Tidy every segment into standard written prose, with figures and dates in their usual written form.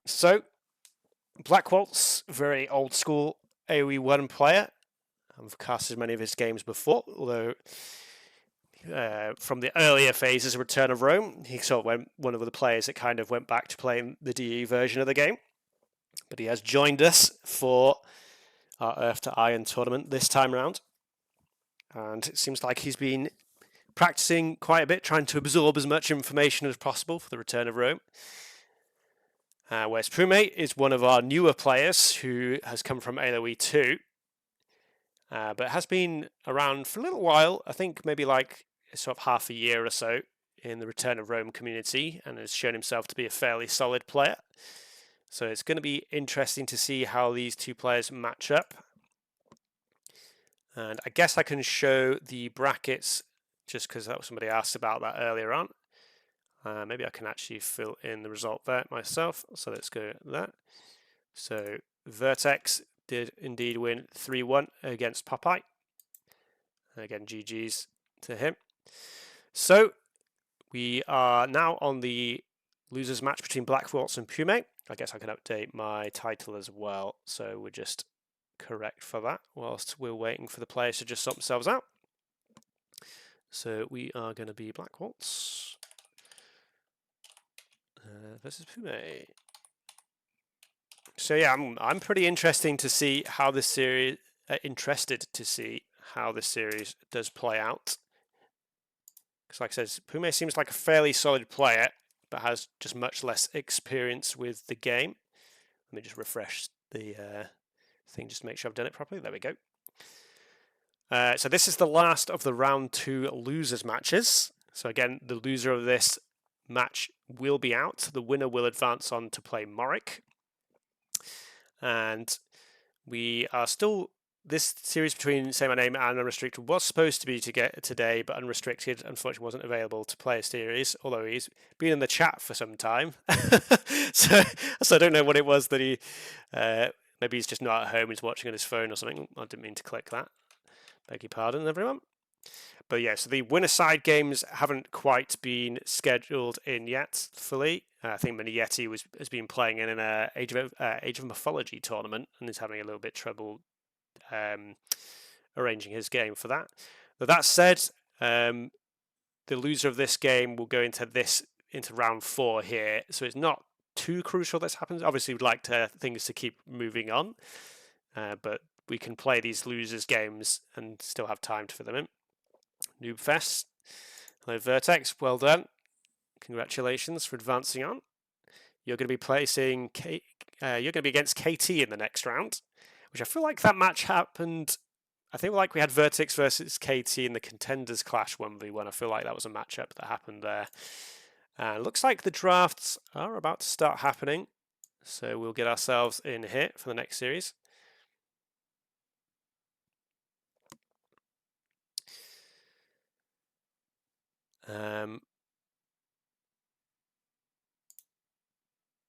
So, Blackwoltz, very old school AoE1 player. I've casted many of his games before, although from the earlier phases of Return of Rome, he sort of went one of the players that kind of went back to playing the DE version of the game. But he has joined us for our Earth to Iron tournament this time around. And it seems like he's been practicing quite a bit, trying to absorb as much information as possible for the Return of Rome. Whereas Pume is one of our newer players who has come from AoE2, but has been around for a little while, I think maybe like sort of half a year or so in the Return of Rome community, and has shown himself to be a fairly solid player. So it's going to be interesting to see how these two players match up. And I guess I can show the brackets just because somebody asked about that earlier on. Maybe I can actually fill in the result there myself. So let's go to that. So Vertex did indeed win 3-1 against Popeye. Again, GG's to him. So we are now on the losers match between Blackwoltz and Pume. I guess I can update my title as well. So we're just correct for that whilst we're waiting for the players to just sort themselves out. So we are going to be Blackwoltz versus Pume. So yeah, I'm pretty interested to see how this series does play out. Because like I said, Pume seems like a fairly solid player, but has just much less experience with the game. Let me just refresh the thing just to make sure I've done it properly. There we go. So this is the last of the round 2 losers matches. So again, the loser of this match will be out. The winner will advance on to play Moric. And we are still, this series between Say My Name and Unrestricted was supposed to be to get today, but Unrestricted unfortunately wasn't available to play a series, although he's been in the chat for some time. so I don't know what it was that he, maybe he's just not at home, he's watching on his phone or something. I didn't mean to click that. Beg your pardon, everyone. But yeah, so the winner side games haven't quite been scheduled in yet fully. I think Mini Yeti has been playing in an Age of Mythology tournament and is having a little bit trouble arranging his game for that. But that said, the loser of this game will go into round 4 here. So it's not too crucial this happens. Obviously, we'd like things to keep moving on, but we can play these losers games and still have time to fit them in. Noobfest. Hello Vertex, well done. Congratulations for advancing on. You're going to be placing you're going to be against KT in the next round, which I feel like that match happened. I think like we had Vertex versus KT in the Contenders Clash 1v1. I feel like that was a matchup that happened there. Looks like the drafts are about to start happening, so we'll get ourselves in here for the next series. And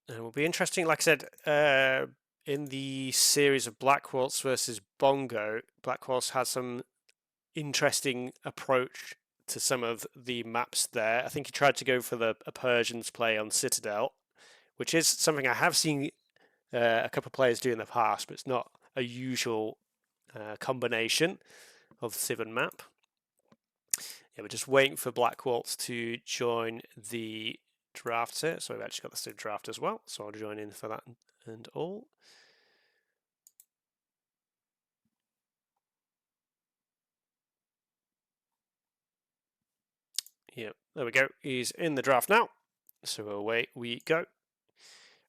it will be interesting, like I said, in the series of Blackwoltz versus Bongo, Blackwoltz has some interesting approach to some of the maps there. I think he tried to go for a Persians play on Citadel, which is something I have seen a couple of players do in the past, but it's not a usual combination of Civ and map. Yeah, we're just waiting for Blackwoltz to join the draft here. So we've actually got the Civ draft as well. So I'll join in for that and all. Yeah, there we go. He's in the draft now. So away we go.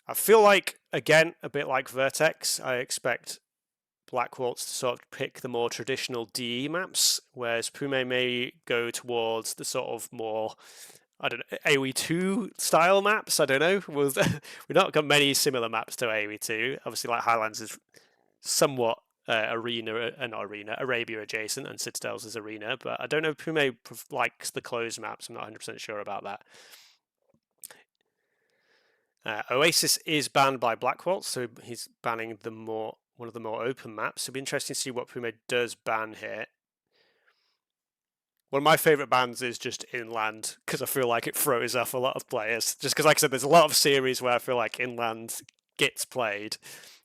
I feel like, again, a bit like Vertex, I expect Blackwoltz to sort of pick the more traditional DE maps, whereas Pume may go towards the sort of more, I don't know, AoE2 style maps. I don't know. We've not got many similar maps to AoE2. Obviously, like Highlands is somewhat Arabia adjacent, and Citadel's is Arena, but I don't know if Pume likes the closed maps. I'm not 100% sure about that. Oasis is banned by Blackwoltz, so he's banning one of the more open maps. So it'll be interesting to see what Pume does ban here. One of my favourite bans is just Inland, because I feel like it throws off a lot of players. Just because, like I said, there's a lot of series where I feel like Inland gets played,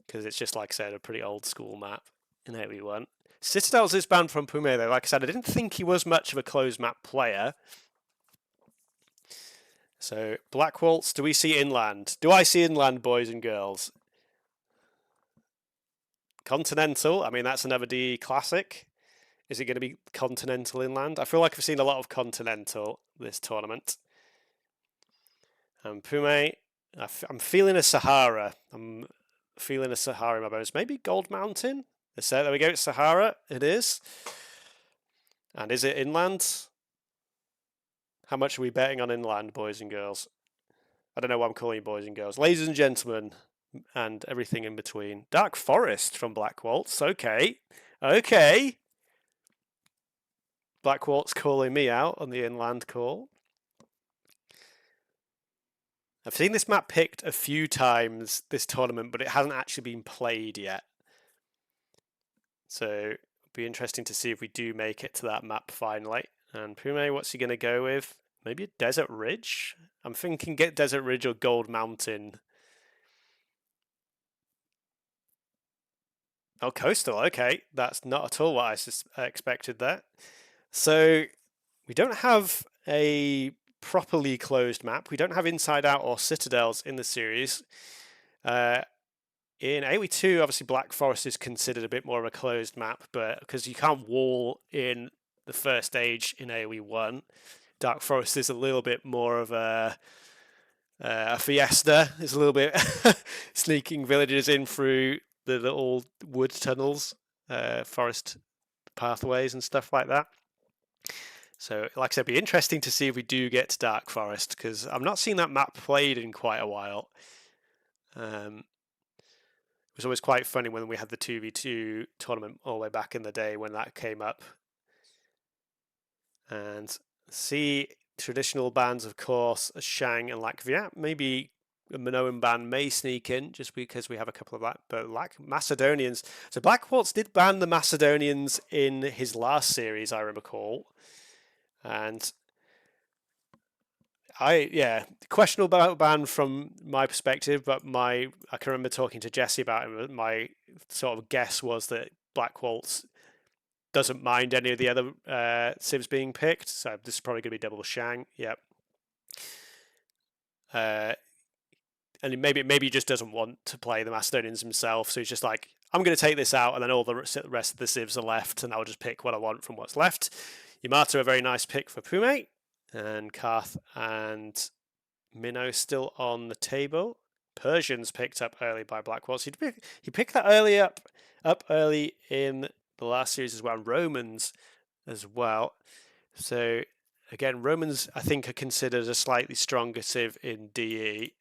because it's just, like I said, a pretty old school map in AoE1. Citadel's is banned from Pume, though. Like I said, I didn't think he was much of a closed map player. So, Blackwoltz, do we see inland? Do I see inland, boys and girls? Continental, I mean, that's another DE classic. Is it going to be Continental inland? I feel like I've seen a lot of Continental this tournament. Pume, I'm feeling a Sahara. I'm feeling a Sahara in my bones. Maybe Gold Mountain? There we go, it's Sahara. It is. And is it inland? How much are we betting on inland, boys and girls? I don't know why I'm calling you boys and girls. Ladies and gentlemen, and everything in between. Dark Forest from Blackwoltz. Okay. Okay. Blackwoltz calling me out on the inland call. I've seen this map picked a few times this tournament, but it hasn't actually been played yet. So it'll be interesting to see if we do make it to that map finally. And Pume, what's he going to go with? Maybe a Desert Ridge? I'm thinking get Desert Ridge or Gold Mountain. Oh, Coastal. Okay, that's not at all what I expected there. So we don't have a properly closed map. We don't have Inside Out or Citadels in the series. In AoE2, obviously Black Forest is considered a bit more of a closed map, but because you can't wall in the first stage in AoE1, Dark Forest is a little bit more of a fiesta. It's a little bit sneaking villagers in through the little wood tunnels, forest pathways and stuff like that. So, like I said, it'd be interesting to see if we do get to Dark Forest, because I'm not seeing that map played in quite a while. It was always quite funny when we had the 2v2 tournament all the way back in the day when that came up. And see traditional bans, of course, Shang and Latvia. Maybe a Minoan ban may sneak in just because we have a couple of that, but Macedonians. So Blackwoltz did ban the Macedonians in his last series, I recall. And questionable ban from my perspective, but I can remember talking to Jesse about it. My sort of guess was that Blackwoltz doesn't mind any of the other civs being picked, so this is probably going to be double Shang. Yep. And maybe he just doesn't want to play the Macedonians himself, so he's just like, I'm going to take this out, and then all the rest of the civs are left, and I'll just pick what I want from what's left. Yamato, a very nice pick for Pume, and Karth and Minnow still on the table. Persians picked up early by Blackwoltz. He picked that up early in the last series as well. Romans as well. So again, Romans I think are considered a slightly stronger civ in DE.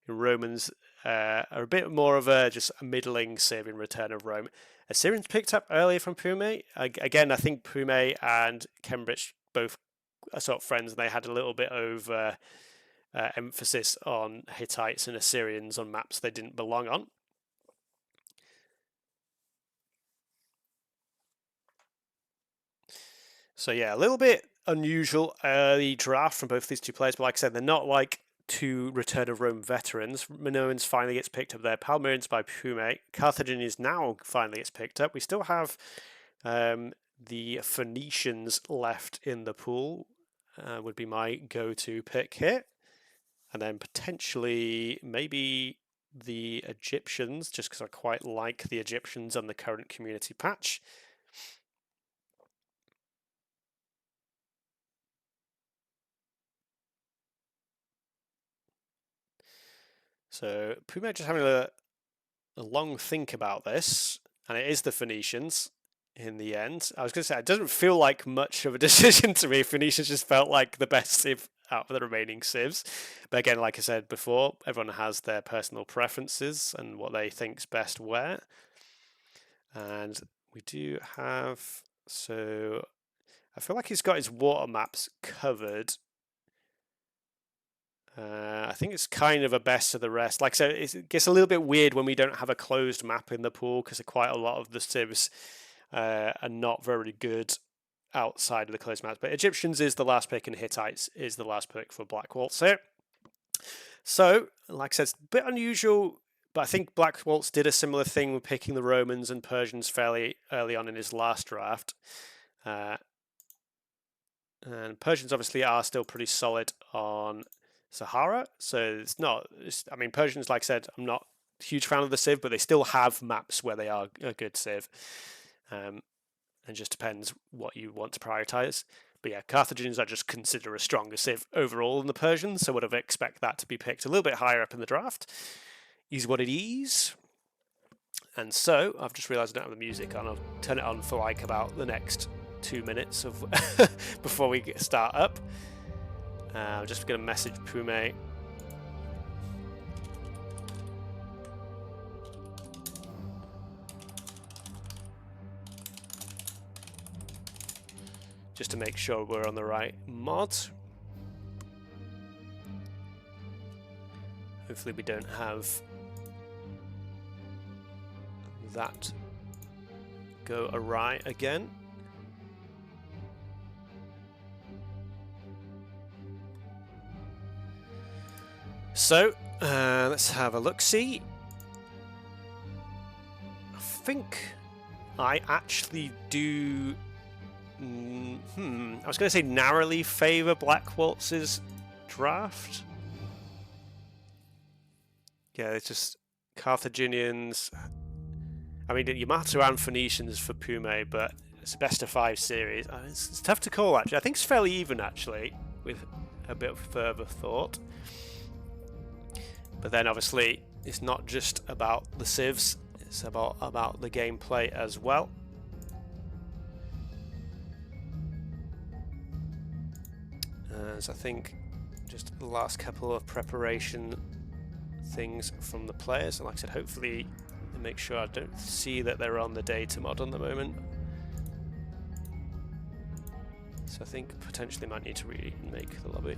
Romans are a bit more of just a middling civ in Return of Rome. Assyrians picked up earlier from Pume. Again, I think Pume and Cambridge both are sort of friends, and they had a little bit of emphasis on Hittites and Assyrians on maps they didn't belong on. So yeah, a little bit unusual early draft from both these two players, but like I said, they're not like two Return of Rome veterans. Minoans finally gets picked up there. Palmyrans by Pume. Carthaginians now finally gets picked up. We still have the Phoenicians left in the pool. Would be my go-to pick here. And then potentially maybe the Egyptians, just because I quite like the Egyptians on the current community patch. So Pume just having a long think about this, and it is the Phoenicians in the end. I was going to say, it doesn't feel like much of a decision to me. Phoenicians just felt like the best civ out of the remaining civs. But again, like I said before, everyone has their personal preferences and what they think's best where. And we do have, so I feel like he's got his water maps covered. I think it's kind of a best of the rest. Like I said, it gets a little bit weird when we don't have a closed map in the pool, because quite a lot of the civs are not very good outside of the closed maps. But Egyptians is the last pick, and Hittites is the last pick for Blackwoltz here. So, like I said, it's a bit unusual But I think Blackwoltz did a similar thing with picking the Romans and Persians fairly early on in his last draft. And Persians obviously are still pretty solid on Sahara, so it's not. I mean, Persians, like I said, I'm not a huge fan of the Civ, but they still have maps where they are a good Civ. And just depends what you want to prioritize. But yeah, Carthaginians I just consider a stronger Civ overall than the Persians, so would have expect that to be picked a little bit higher up in the draft. Is what it is. And so I've just realised I don't have the music on. I'll turn it on for like about the next 2 minutes of before we start up. I'm just going to message Pume. Just to make sure we're on the right mod. Hopefully we don't have that go awry again. So let's have a look-see. I think I actually do. I was going to say narrowly favour Blackwoltz's draft. Yeah, it's just Carthaginians. I mean, Yamato and Phoenicians for Pume, but it's a best of 5 series. It's tough to call, actually. I think it's fairly even, actually, with a bit of further thought. But then, obviously, it's not just about the civs, it's about the gameplay as well. So I think just the last couple of preparation things from the players, and like I said, hopefully make sure I don't see that they're on the data mod at the moment. So I think potentially might need to remake the lobby.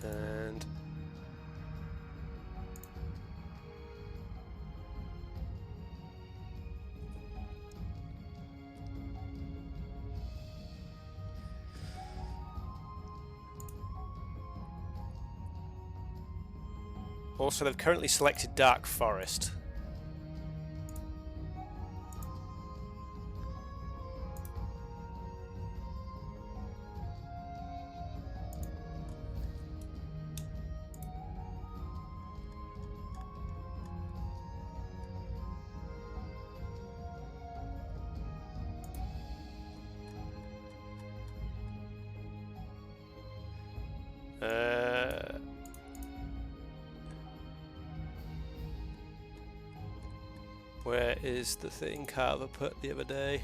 And also they've currently selected Dark Forest. Where is the thing Carver put the other day?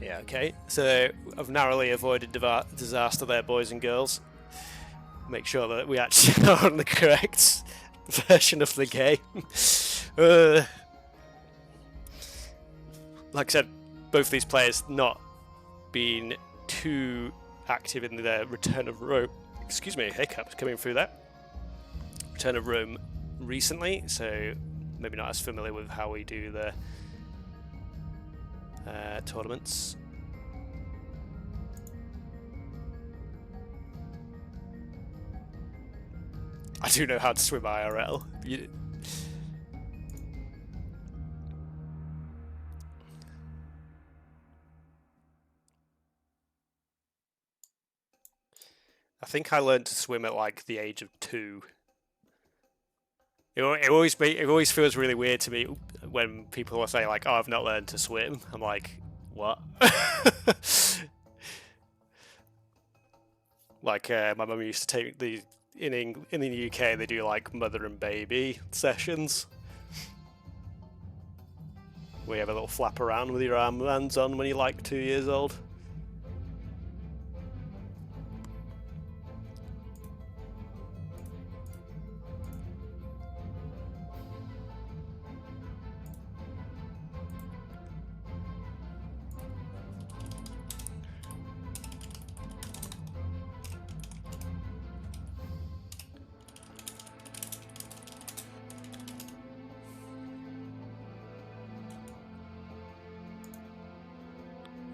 Yeah, okay. So I've narrowly avoided disaster there, boys and girls. Make sure that we actually are on the correct version of the game. Like I said, both these players not being too active in the return of Rome. Excuse me, hiccups coming through that. Return of Rome recently, so maybe not as familiar with how we do the tournaments. I do know how to swim IRL. I think I learned to swim at like the age of 2. It always feels really weird to me when people will say like, "Oh, I've not learned to swim." I'm like, "What?" Like my mum used to take in the UK they do like mother and baby sessions. We have a little flap around with your armbands on when you're like 2 years old.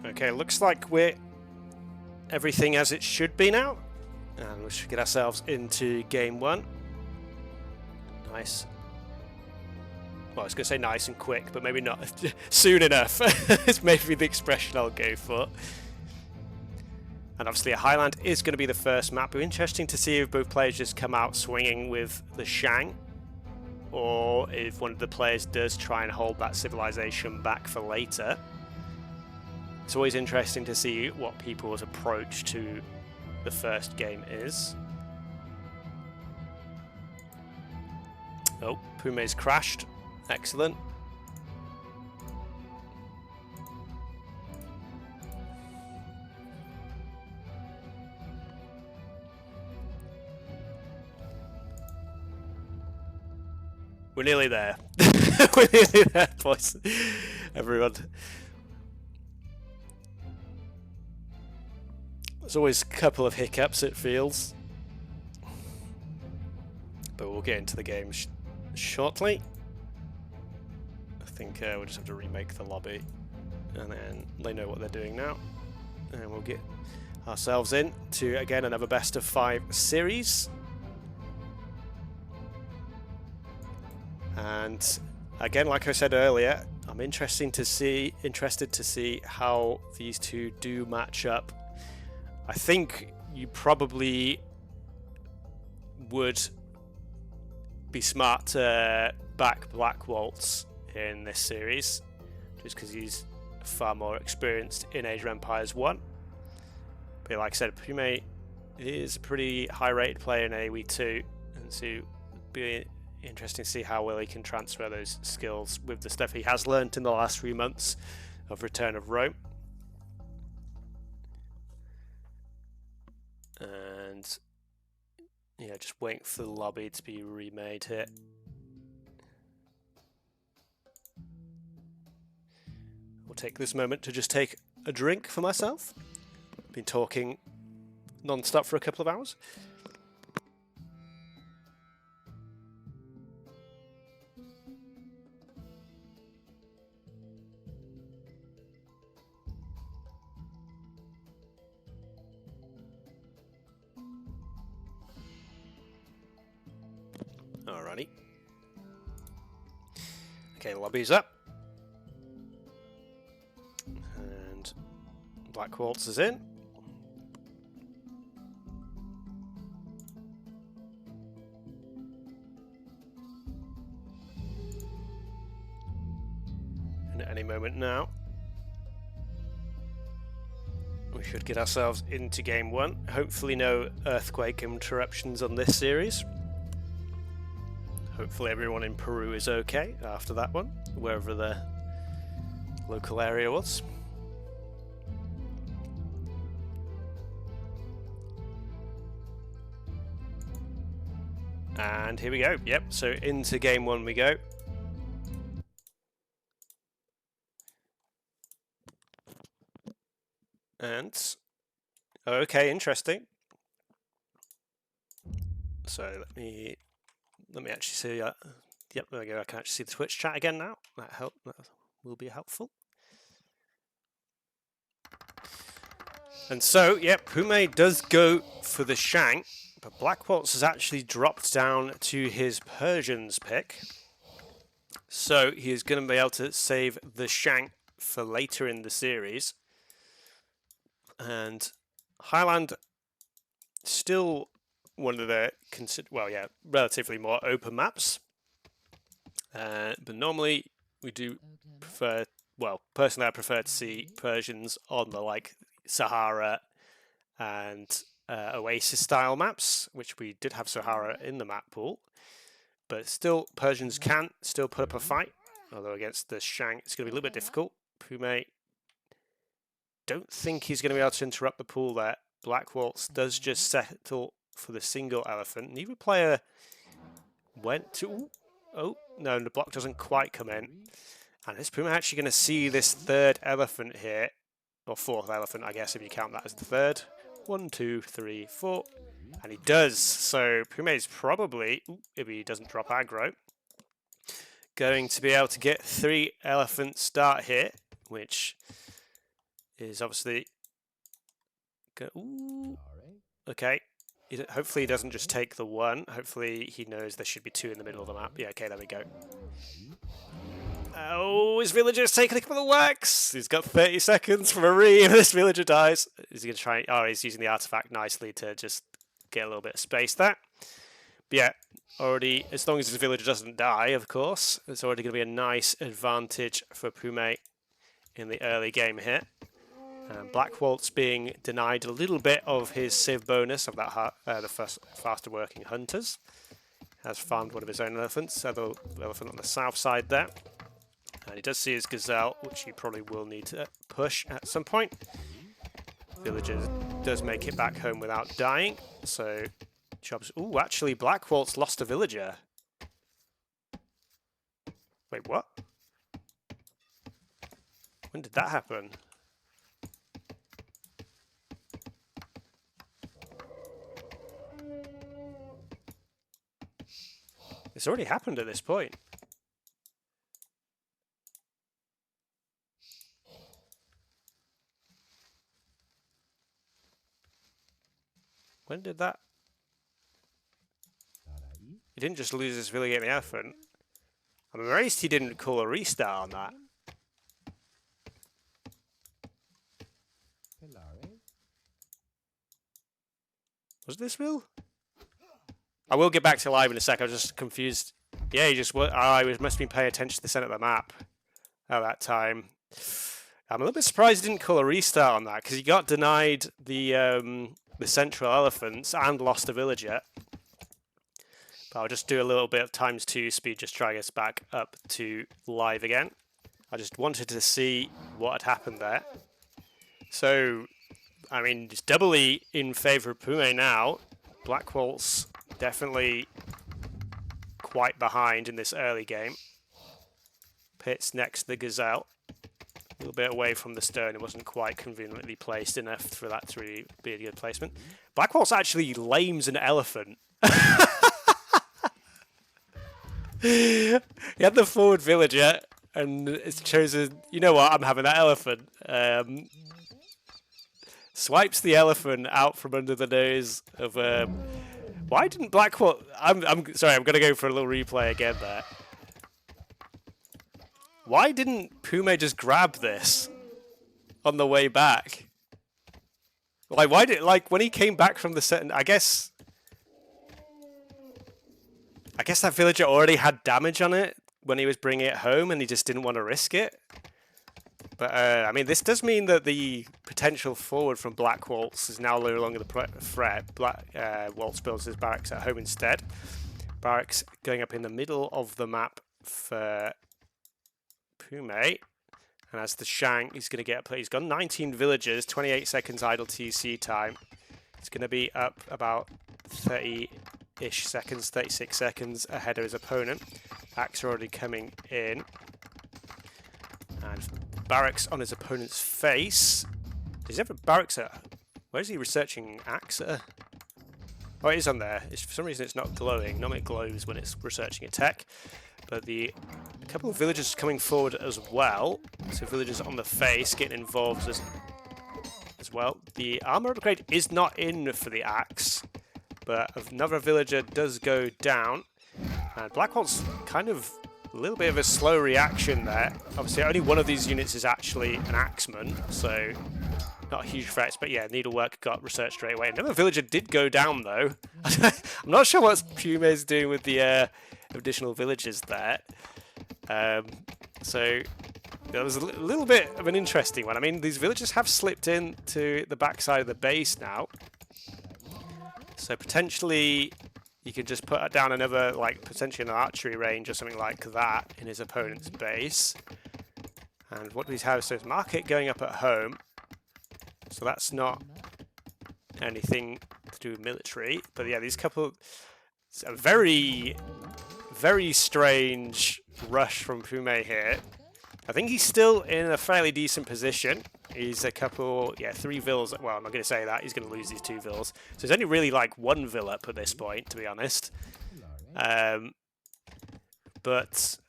Okay, looks like we're everything as it should be now. And we should get ourselves into game one. Nice. Well, I was going to say nice and quick, but maybe not soon enough. It's maybe the expression I'll go for. And obviously a Highland is going to be the first map. It'll be interesting to see if both players just come out swinging with the Shang, or if one of the players does try and hold that civilization back for later. It's always interesting to see what people's approach to the first game is. Oh, Pume's crashed. Excellent. We're nearly there. We're nearly there, boys. Everyone. There's always a couple of hiccups, it feels. But we'll get into the game shortly. I think we'll just have to remake the lobby. And then they know what they're doing now. And we'll get ourselves in to, again, another best of 5 series. And again, like I said earlier, I'm interested to see how these two do match up. I think you probably would be smart to back Blackwoltz in this series, just because he's far more experienced in Age of Empires 1. But like I said, Pume is a pretty high-rated player in AoE2, and so it'd be interesting to see how well he can transfer those skills with the stuff he has learnt in the last 3 months of Return of Rome. And yeah, just waiting for the lobby to be remade here. We'll take this moment to just take a drink for myself. Been talking non-stop for a couple of hours. Alrighty. Okay, the lobby's up. And Blackwoltz is in. And at any moment now, we should get ourselves into game one. Hopefully no earthquake interruptions on this series. Hopefully everyone in Peru is okay after that one, wherever the local area was. And here we go. Yep, so into game one we go. And okay, interesting. So let me actually see. Yep, there we go. I can actually see the Twitch chat again now. That will be helpful. And so, yep, Pume does go for the Shang, but Blackwoltz has actually dropped down to his Persians pick. So he is going to be able to save the Shang for later in the series. And Highland still one of the relatively more open maps. But normally we do prefer, well, personally I prefer to see Persians on the like Sahara and Oasis style maps, which we did have Sahara in the map pool. But still, Persians can still put up a fight, although against the Shank it's going to be a little bit difficult. Pume, don't think he's going to be able to interrupt the pool there. Blackwoltz does just settle for the single elephant. Neither player went to... Oh, no, the block doesn't quite come in. And is Pume actually going to see this third elephant here? Or fourth elephant, I guess, if you count that as the third. 1, 2, 3, 4. And he does. So Pume is probably, if he doesn't drop aggro, going to be able to get 3 elephant start here, which is obviously... Ooh. Okay. Hopefully he doesn't just take the 1. Hopefully he knows there should be 2 in the middle of the map. Yeah, okay, there we go. Oh, his villager's taking a couple of whacks. He's got 30 seconds from a re. If this villager dies, is he going to try? Oh, he's using the artifact nicely to just get a little bit of space there. But yeah, already, as long as his villager doesn't die, of course, it's already going to be a nice advantage for Pume in the early game here. Blackwoltz being denied a little bit of his civ bonus of that the first faster working hunters. Has farmed one of his own elephants, other elephant on the south side there. And he does see his gazelle, which he probably will need to push at some point. Villager does make it back home without dying, so jobs. Ooh, actually, Blackwoltz lost a villager. Wait, what? When did that happen? It's already happened at this point. When did that? He didn't just lose his villager in the elephant. I'm amazed he didn't call a restart on that. Was this real? I will get back to live in a sec. I was just confused. Yeah, he just I must have been paying attention to the center of the map at that time. I'm a little bit surprised he didn't call a restart on that because he got denied the central elephants and lost a villager. But I'll just do a little bit of ×2 speed, just try us back up to live again. I just wanted to see what had happened there. So, I mean, it's doubly in favour of Pume now. Blackwoltz definitely quite behind in this early game. Pit's next to the gazelle. A little bit away from the stone. It wasn't quite conveniently placed enough for that to really be a good placement. Blackwoltz actually lames an elephant. He had the forward villager and it's chosen, you know what, I'm having that elephant. Swipes the elephant out from under the nose of... why didn't Blackwoltz... I'm sorry, I'm going to go for a little replay again there. Why didn't Pume just grab this on the way back? Like, why did... Like, when he came back from the set... I guess that villager already had damage on it when he was bringing it home and he just didn't want to risk it. But, I mean, this does mean that the potential forward from Blackwoltz is now no longer the threat. Waltz builds his barracks at home instead. Barracks going up in the middle of the map for Pume. And as the Shank, he's going to get... He's got 19 villagers, 28 seconds idle TC time. It's going to be up about 30-ish seconds, 36 seconds ahead of his opponent. Axe already coming in. And barracks on his opponent's face. Does he have a barracks at... Where is he researching AXA? Oh, it is on there. For some reason it's not glowing. Normally it glows when it's researching a tech. But a couple of villagers coming forward as well. So villagers on the face getting involved as well. The armor upgrade is not in for the axe. But another villager does go down. And Blackwoltz kind of... A little bit of a slow reaction there. Obviously, only one of these units is actually an axeman, so not huge threats. But yeah, needlework got researched straight away. Another villager did go down, though. I'm not sure what Pume is doing with the additional villagers there. So that was a little bit of an interesting one. I mean, these villagers have slipped into the backside of the base now. So potentially you can just put down another, like, potentially an archery range or something like that in his opponent's base. And what do we have? So it's market going up at home. So that's not anything to do with military. But yeah, these couple... It's a very, very strange rush from Pume here. I think he's still in a fairly decent position. He's a couple, yeah, 3 villas. Well, I'm not going to say that. He's going to lose these 2 villas. So there's only really like 1 villa up at this point, to be honest. But,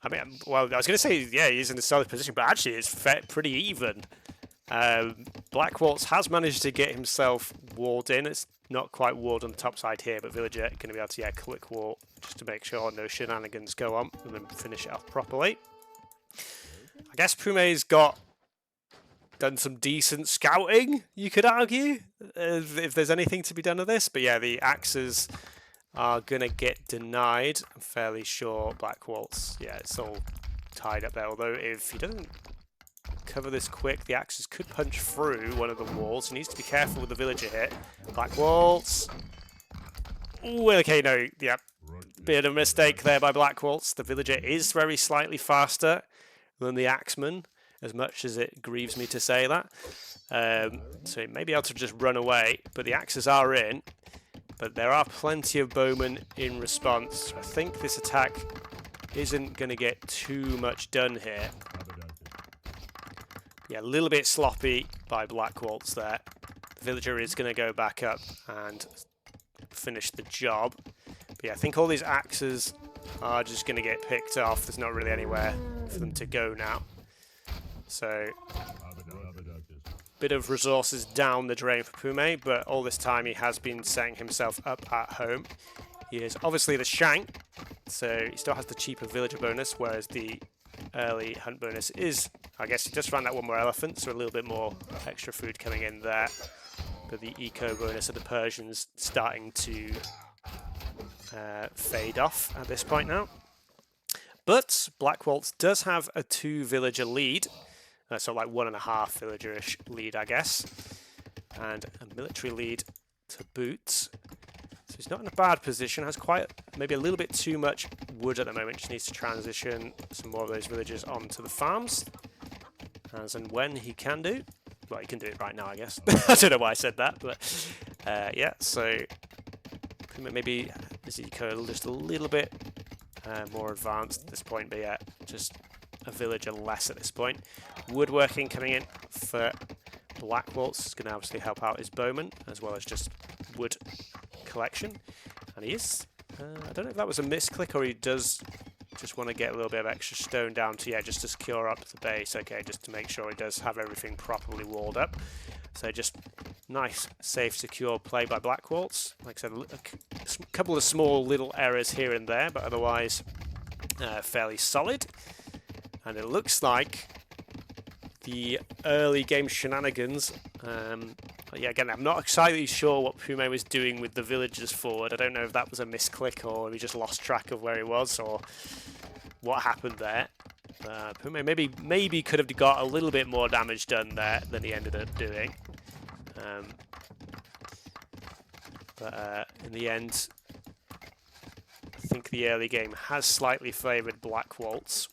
I mean, well, I was going to say, yeah, he's in a solid position, but actually it's pretty even. Blackwoltz has managed to get himself walled in. It's not quite walled on the top side here, but Villager going to be able to, yeah, click wall just to make sure no shenanigans go on and then finish it off properly. I guess Pume's done some decent scouting, you could argue, if there's anything to be done of this. But yeah, the axes are going to get denied. I'm fairly sure Blackwoltz, yeah, it's all tied up there. Although if he doesn't cover this quick, the axes could punch through one of the walls. He needs to be careful with the villager hit. Blackwoltz. Ooh, okay, no, yeah. Bit of a mistake there by Blackwoltz. The villager is very slightly faster than the axeman, as much as it grieves me to say that. So he may be able to just run away, but the axes are in. But there are plenty of bowmen in response. So I think this attack isn't going to get too much done here. Yeah, a little bit sloppy by Blackwoltz there. The villager is going to go back up and finish the job. But yeah, I think all these axes are just going to get picked off. There's not really anywhere for them to go now. So, bit of resources down the drain for Pume, but all this time he has been setting himself up at home. He is obviously the shank, so he still has the cheaper villager bonus, whereas the early hunt bonus is, I guess he just ran that 1 more elephant, so a little bit more extra food coming in there. But the eco bonus of the Persians starting to fade off at this point now. But Blackwoltz does have a 2 villager lead, so like 1.5 villager-ish lead, I guess, and a military lead to boot. So he's not in a bad position, has quite, maybe a little bit too much wood at the moment, just needs to transition some more of those villagers onto the farms, as and when he can do. Well, he can do it right now, I guess. I don't know why I said that, but yeah, so maybe his eco just a little bit more advanced at this point, but yeah, just a villager less at this point. Woodworking coming in for Blackwoltz is going to obviously help out his bowman, as well as just wood collection. And he is, I don't know if that was a misclick or he does just want to get a little bit of extra stone down to, yeah, just to secure up the base. Okay, just to make sure he does have everything properly walled up. So just nice, safe, secure play by Blackwoltz. Like I said, a couple of small little errors here and there, but otherwise fairly solid. And it looks like the early game shenanigans. Yeah, again, I'm not exactly sure what Pume was doing with the villagers forward. I don't know if that was a misclick or he just lost track of where he was or what happened there. Pume maybe could have got a little bit more damage done there than he ended up doing. But in the end, I think the early game has slightly favoured Blackwoltz.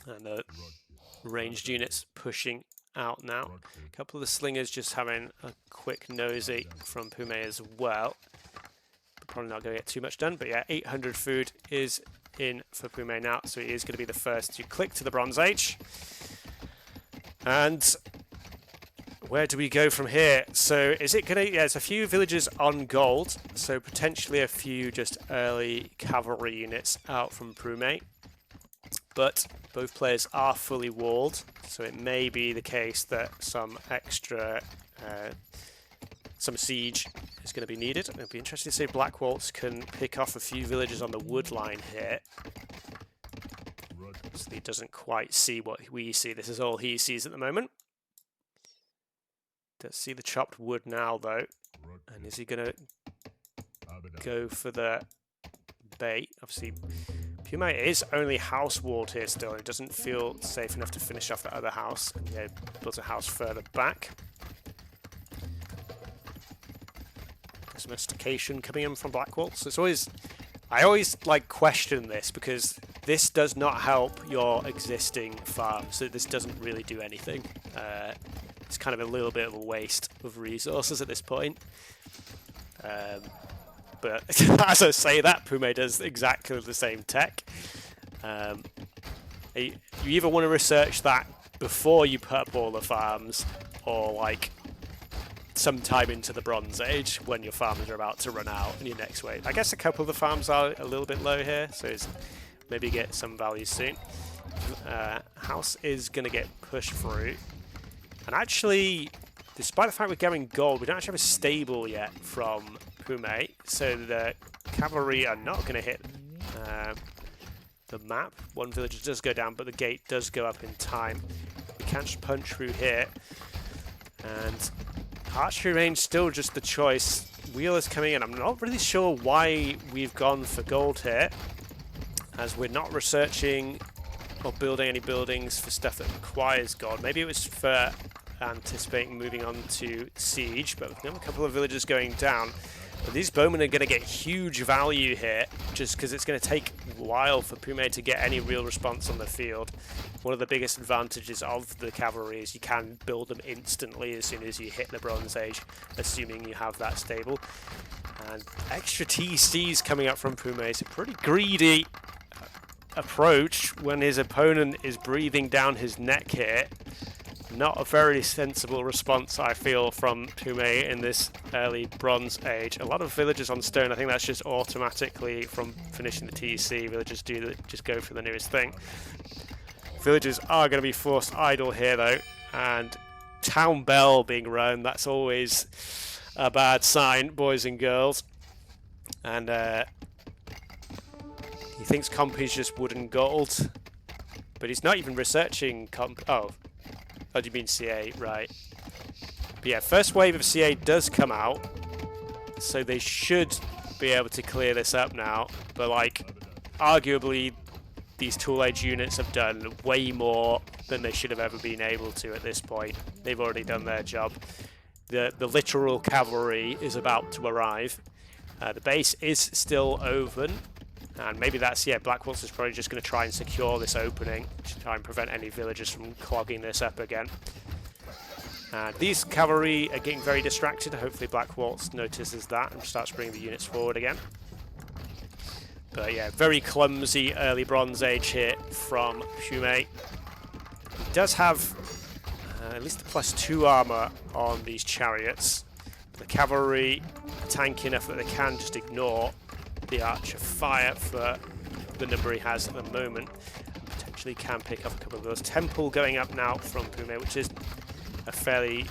And the ranged units pushing out now. A couple of the slingers just having a quick nosy from Pume as well. Probably not going to get too much done, but yeah, 800 food is in for Pume now, so he is going to be the first to click to the Bronze Age. And where do we go from here? So is it going to... Yeah, it's a few villages on gold, so potentially a few just early cavalry units out from Pume. But both players are fully walled, so it may be the case that some extra, some siege is going to be needed. It'll be interesting to see if Blackwoltz can pick off a few villages on the wood line here. So he doesn't quite see what we see. This is all he sees at the moment. Let's see the chopped wood now, though. And is he going to go for the bait? Obviously, Pume is only house walled here still. It doesn't feel safe enough to finish off that other house. And yeah, builds a house further back. Domestication coming in from Blackwoltz. It's always, I always like question this because this does not help your existing farm. So this doesn't really do anything. It's kind of a little bit of a waste of resources at this point. But as I say that, Pume does exactly the same tech. You either want to research that before you put up all the farms, or like sometime into the Bronze Age when your farms are about to run out in your next wave. I guess a couple of the farms are a little bit low here, so it's maybe get some value soon. House is going to get pushed through. And actually, despite the fact we're getting gold, we don't actually have a stable yet from Pume, so the cavalry are not going to hit the map. One village does go down, but the gate does go up in time. We can't just punch through here. And archery range still just the choice. Wheel is coming in. I'm not really sure why we've gone for gold here, as we're not researching or building any buildings for stuff that requires gold. Maybe it was for anticipating moving on to siege, but we have a couple of villages going down. But these bowmen are going to get huge value here, just because it's going to take a while for Pume to get any real response on the field. One of the biggest advantages of the cavalry is you can build them instantly as soon as you hit the Bronze Age, assuming you have that stable. And extra TCs coming up from Pume. It's a pretty greedy approach when his opponent is breathing down his neck here. Not a very sensible response, I feel, from Pume in this early Bronze Age. A lot of villagers on stone. I think that's just automatically from finishing the TC. Villagers just go for the nearest thing. Villagers are going to be forced idle here, though, and town bell being run. That's always a bad sign, boys and girls. And he thinks comp is just wood and gold, but he's not even researching comp. Oh, do you mean CA? Right. But yeah, first wave of CA does come out, so they should be able to clear this up now. But like, arguably, these tool age units have done way more than they should have ever been able to at this point. They've already done their job. The literal cavalry is about to arrive. The base is still open. And maybe that's, yeah, Blackwoltz is probably just going to try and secure this opening to try and prevent any villagers from clogging this up again. These cavalry are getting very distracted. Hopefully Blackwoltz notices that and starts bringing the units forward again. But yeah, very clumsy early Bronze Age here from Pume. He does have at least a +2 armor on these chariots. The cavalry are tanky enough that they can just ignore the archer fire for the number he has at the moment. Potentially can pick up a couple of those. Temple going up now from Pume, which is a fairly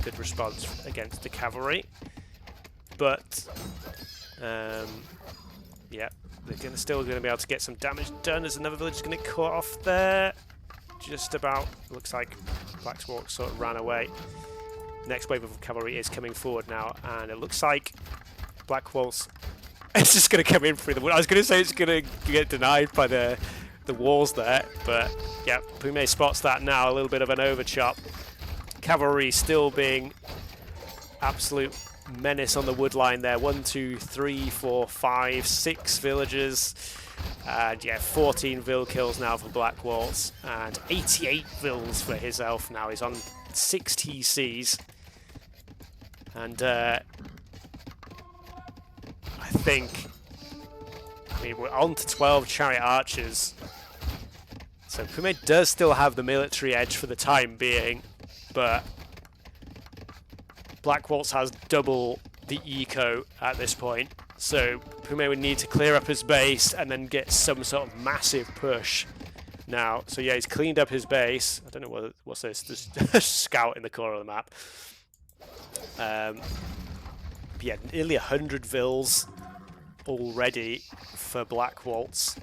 good response against the cavalry. But yeah, they're still going to be able to get some damage done as another village is going to cut off there. Just about. Looks like Blackwoltz sort of ran away. Next wave of cavalry is coming forward now, and it looks like Blackwoltz it's just going to come in through the wood. I was going to say it's going to get denied by the walls there, but yeah, Pume spots that now. A little bit of an overchop. Cavalry still being absolute menace on the wood line there. 1, 2, 3, 4, 5, 6 villagers. And yeah, 14 vill kills now for Blackwoltz, and 88 vills for his elf now. He's on 6 TCs. And I think, we're on to 12 chariot archers. So Pume does still have the military edge for the time being, but Blackwoltz has double the eco at this point. So Pume would need to clear up his base and then get some sort of massive push now. So yeah, he's cleaned up his base. I don't know what's this. There's a scout in the corner of the map. Yeah, nearly 100 vills already for Blackwoltz.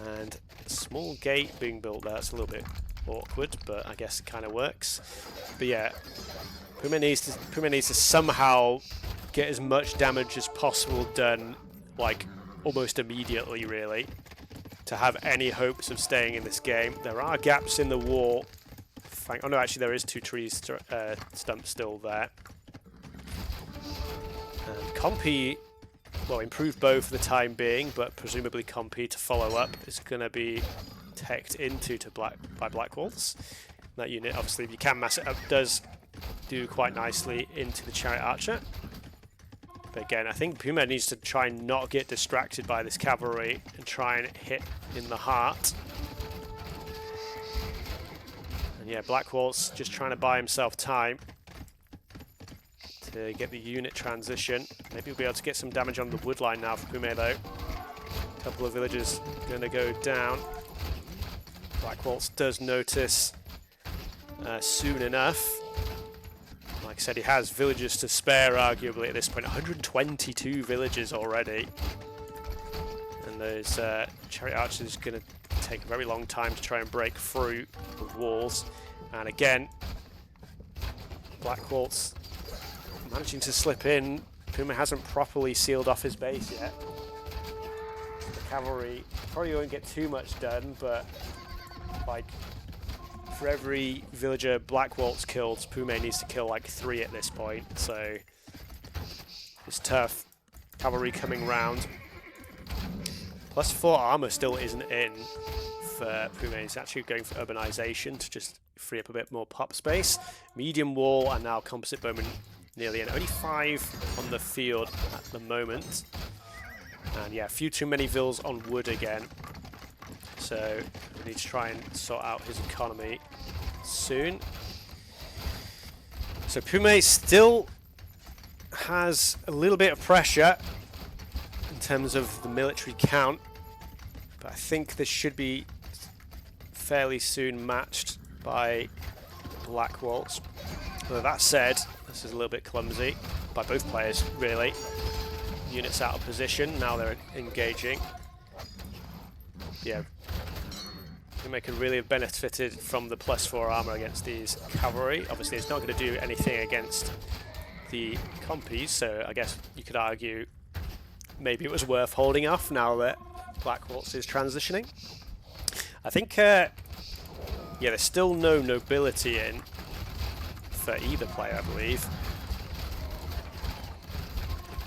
And a small gate being built there. It's a little bit awkward, but I guess it kind of works. But yeah, Pume needs to somehow get as much damage as possible done, like almost immediately, really, to have any hopes of staying in this game. There are gaps in the wall. Oh no, actually there is 2 trees stumps still there. And Compy, well, improved both for the time being, but presumably Compy to follow up is going to be teched into by Blackwoltz. That unit, obviously, if you can mass it up, does do quite nicely into the Chariot Archer. But again, I think Pume needs to try and not get distracted by this cavalry and try and hit in the heart. And yeah, Blackwoltz just trying to buy himself time to get the unit transition. Maybe he'll be able to get some damage on the wood line now for Pume though. A couple of villagers going to go down. Blackwoltz does notice soon enough. Like I said, he has villagers to spare arguably at this point. 122 villagers already. And those Chariot Archers are going to take a very long time to try and break through the walls. And again, Blackwoltz managing to slip in. Pume hasn't properly sealed off his base yet. The cavalry probably won't get too much done, but like for every villager Blackwoltz kills, Pume needs to kill like 3 at this point. So it's tough. Cavalry coming round. +4 armor still isn't in for Pume. He's actually going for urbanization to just free up a bit more pop space. Medium wall and now composite bowman nearly in. Only 5 on the field at the moment. And yeah, a few too many vills on wood again. So we need to try and sort out his economy soon. So Pume still has a little bit of pressure in terms of the military count, but I think this should be fairly soon matched by Blackwoltz. Although that said, this is a little bit clumsy by both players, really. Units out of position, now they're engaging. Yeah, Pume could really have benefited from the +4 armor against these cavalry. Obviously, it's not going to do anything against the compies, so I guess you could argue maybe it was worth holding off now that Blackwoltz is transitioning. I think, yeah, there's still no nobility in for either player, I believe.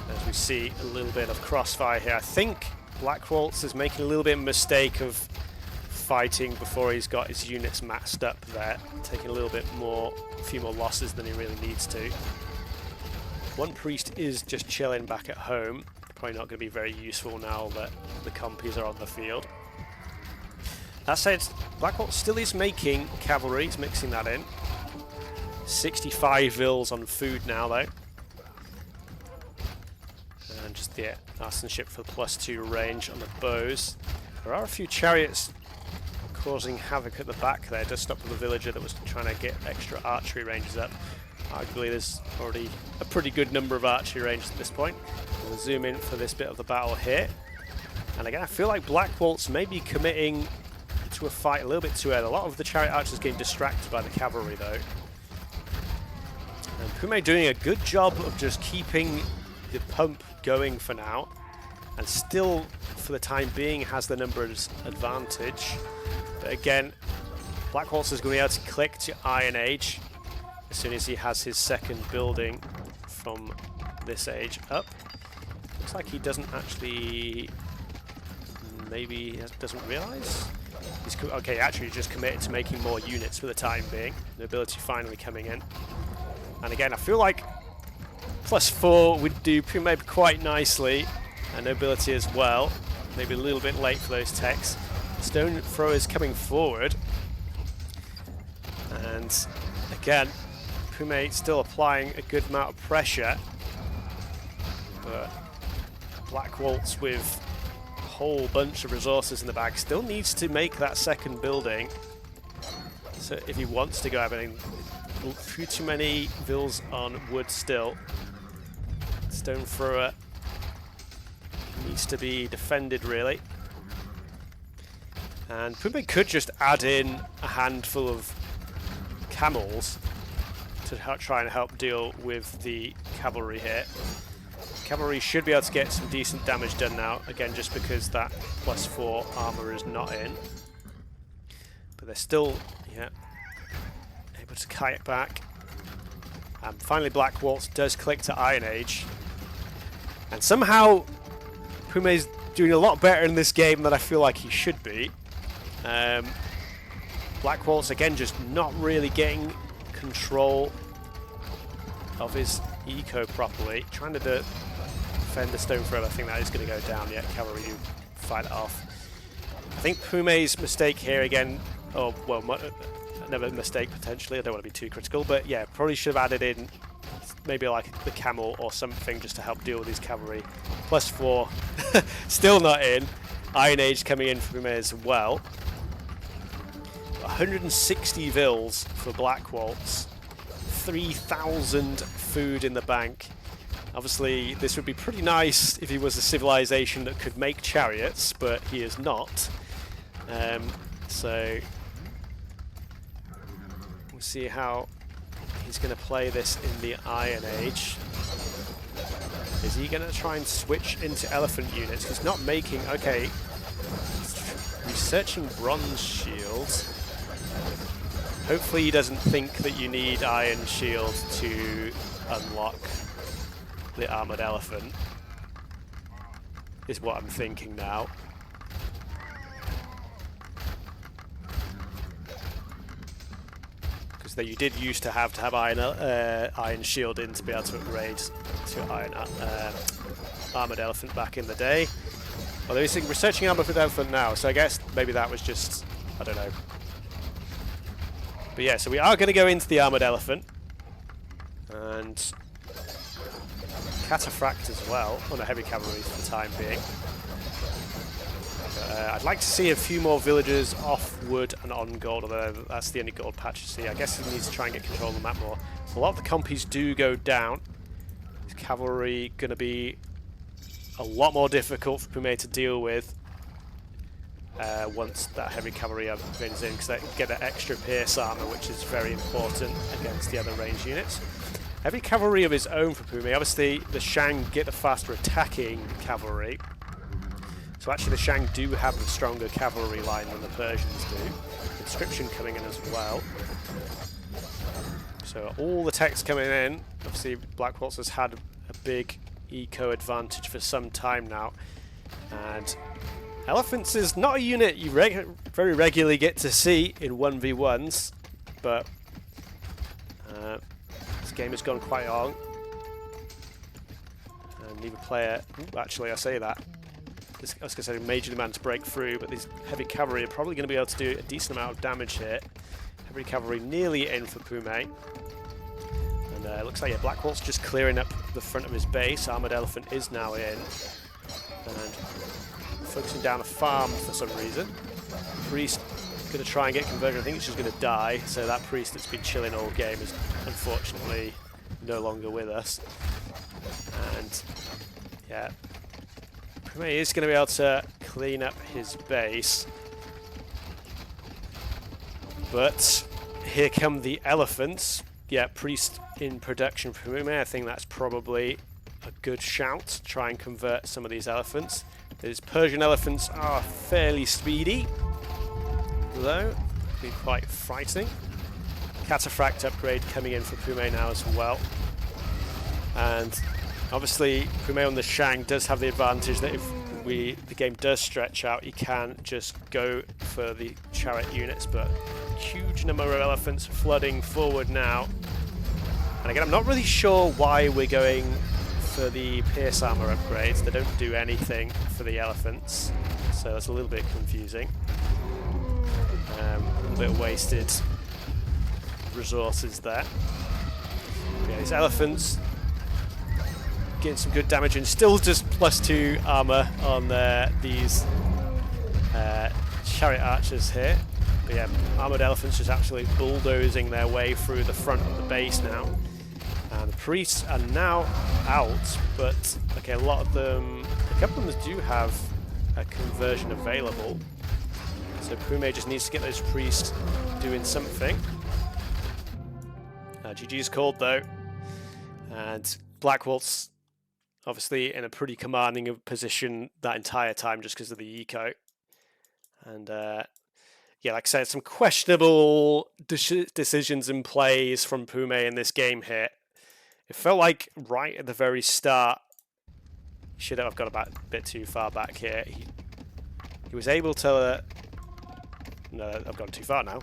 As we see a little bit of crossfire here. I think Blackwoltz is making a little bit of a mistake of fighting before he's got his units maxed up there, taking a little bit more, a few more losses than he really needs to. One priest is just chilling back at home, probably not going to be very useful now that the compies are on the field. That said, Blackwoltz still is making cavalry, he's mixing that in. 65 vills on food now though. And just the arsenalship for the +2 range on the bows. There are a few chariots causing havoc at the back there, just stop the villager that was trying to get extra archery ranges up. Arguably there's already a pretty good number of archery ranges at this point. We'll zoom in for this bit of the battle here. And again, I feel like Blackwoltz may be committing to a fight a little bit too early. A lot of the chariot archers getting distracted by the cavalry though. And Pume doing a good job of just keeping the pump going for now. And still, for the time being, has the numbers advantage. But again, Blackwoltz is going to be able to click to Iron Age as soon as he has his second building from this age up. Looks like he doesn't actually, maybe he doesn't realise. He's okay, actually just committed to making more units for the time being. Nobility finally coming in. And again, I feel like +4 would do Pume quite nicely, and nobility as well. Maybe a little bit late for those techs. Stone throwers coming forward. And again, Pume still applying a good amount of pressure. But Blackwoltz with a whole bunch of resources in the bag still needs to make that second building. So if he wants to go out, I mean, too many vills on wood still. Stone thrower needs to be defended really. And Pume could just add in a handful of camels to try and help deal with the cavalry here. Cavalry should be able to get some decent damage done now, again just because that +4 armor is not in. But they're still, yeah, able to kite back. And finally Blackwoltz does click to Iron Age. And somehow Pume's doing a lot better in this game than I feel like he should be. Blackwoltz again just not really getting control of his eco properly. Trying to defend the stone throw. I think that is going to go down. Yeah, Cavalry do fight it off. I think Pume's mistake here again, oh well, another mistake potentially. I don't want to be too critical, but yeah, probably should have added in maybe like the camel or something just to help deal with these cavalry. +4, still not in. Iron Age coming in for Pume as well. 160 vils for Blackwoltz. 3,000 food in the bank. Obviously, this would be pretty nice if he was a civilization that could make chariots, but he is not. So we'll see how he's going to play this in the Iron Age. Is he going to try and switch into elephant units? He's not making... Okay. Researching bronze shields. Hopefully he doesn't think that you need iron shield to unlock the armored elephant. Is what I'm thinking now. That you did used to have iron shield in to be able to upgrade to iron armored elephant back in the day. Although he's researching armored elephant now, so I guess maybe that was just, I don't know. But yeah, so we are going to go into the armored elephant and cataphract as well on a heavy cavalry for the time being. I'd like to see a few more villagers off wood and on gold, although that's the only gold patch you see. I guess he needs to try and get control of the map more. A lot of the compies do go down. His cavalry going to be a lot more difficult for Pume to deal with once that heavy cavalry upgrade is in, because they get that extra pierce armor, which is very important against the other range units. Heavy cavalry of his own for Pume. Obviously, the Shang get the faster attacking cavalry. So actually the Shang do have a stronger cavalry line than the Persians do. Conscription coming in as well. So all the techs coming in. Obviously Blackwoltz has had a big eco advantage for some time now. And elephants is not a unit you very regularly get to see in 1v1s. But this game has gone quite long. And neither player... Ooh, actually I say that. I was going to say major demand to break through, but these heavy cavalry are probably going to be able to do a decent amount of damage here. Heavy cavalry nearly in for Pume. And looks like, yeah, Blackwoltz just clearing up the front of his base. Armored Elephant is now in. And focusing down a farm for some reason. Priest going to try and get conversion. I think it's just going to die. So that Priest that's been chilling all game is unfortunately no longer with us. And yeah, Pume is going to be able to clean up his base. But here come the elephants. Yeah, Priest in production for Pume. I think that's probably a good shout to try and convert some of these elephants. These Persian elephants are fairly speedy, though be quite frightening. Cataphract upgrade coming in for Pume now as well. And obviously Pume on the Shang does have the advantage that if the game does stretch out, you can just go for the chariot units, but huge number of elephants flooding forward now. And again, I'm not really sure why we're going for the pierce armor upgrades. They don't do anything for the elephants, so that's a little bit confusing. A little bit of wasted resources there. But yeah, these elephants getting some good damage and still just +2 armor on these chariot archers here. But yeah, armored elephants just actually bulldozing their way through the front of the base now. And the priests are now out, but okay, a lot of them, a couple of them do have a conversion available. So Pume just needs to get those priests doing something. GG's called though, and Blackwoltz obviously in a pretty commanding position that entire time just because of the eco. And yeah, like I said, some questionable decisions and plays from Pume in this game here. It felt like right at the very start, should have got a bit too far back here. He was able to... no, I've gone too far now.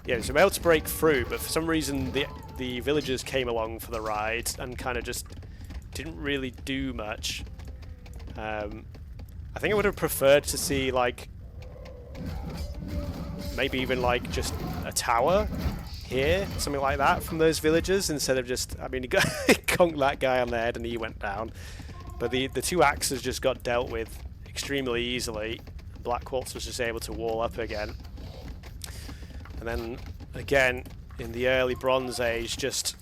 Yeah, he was able to break through, but for some reason the villagers came along for the ride and kind of just didn't really do much. I think I would have preferred to see, like, maybe even like just a tower here, something like that from those villagers, instead of just, I mean, he got conked that guy on the head and he went down. But the two axes just got dealt with extremely easily. Blackwoltz was just able to wall up again. And then again, in the early Bronze Age, just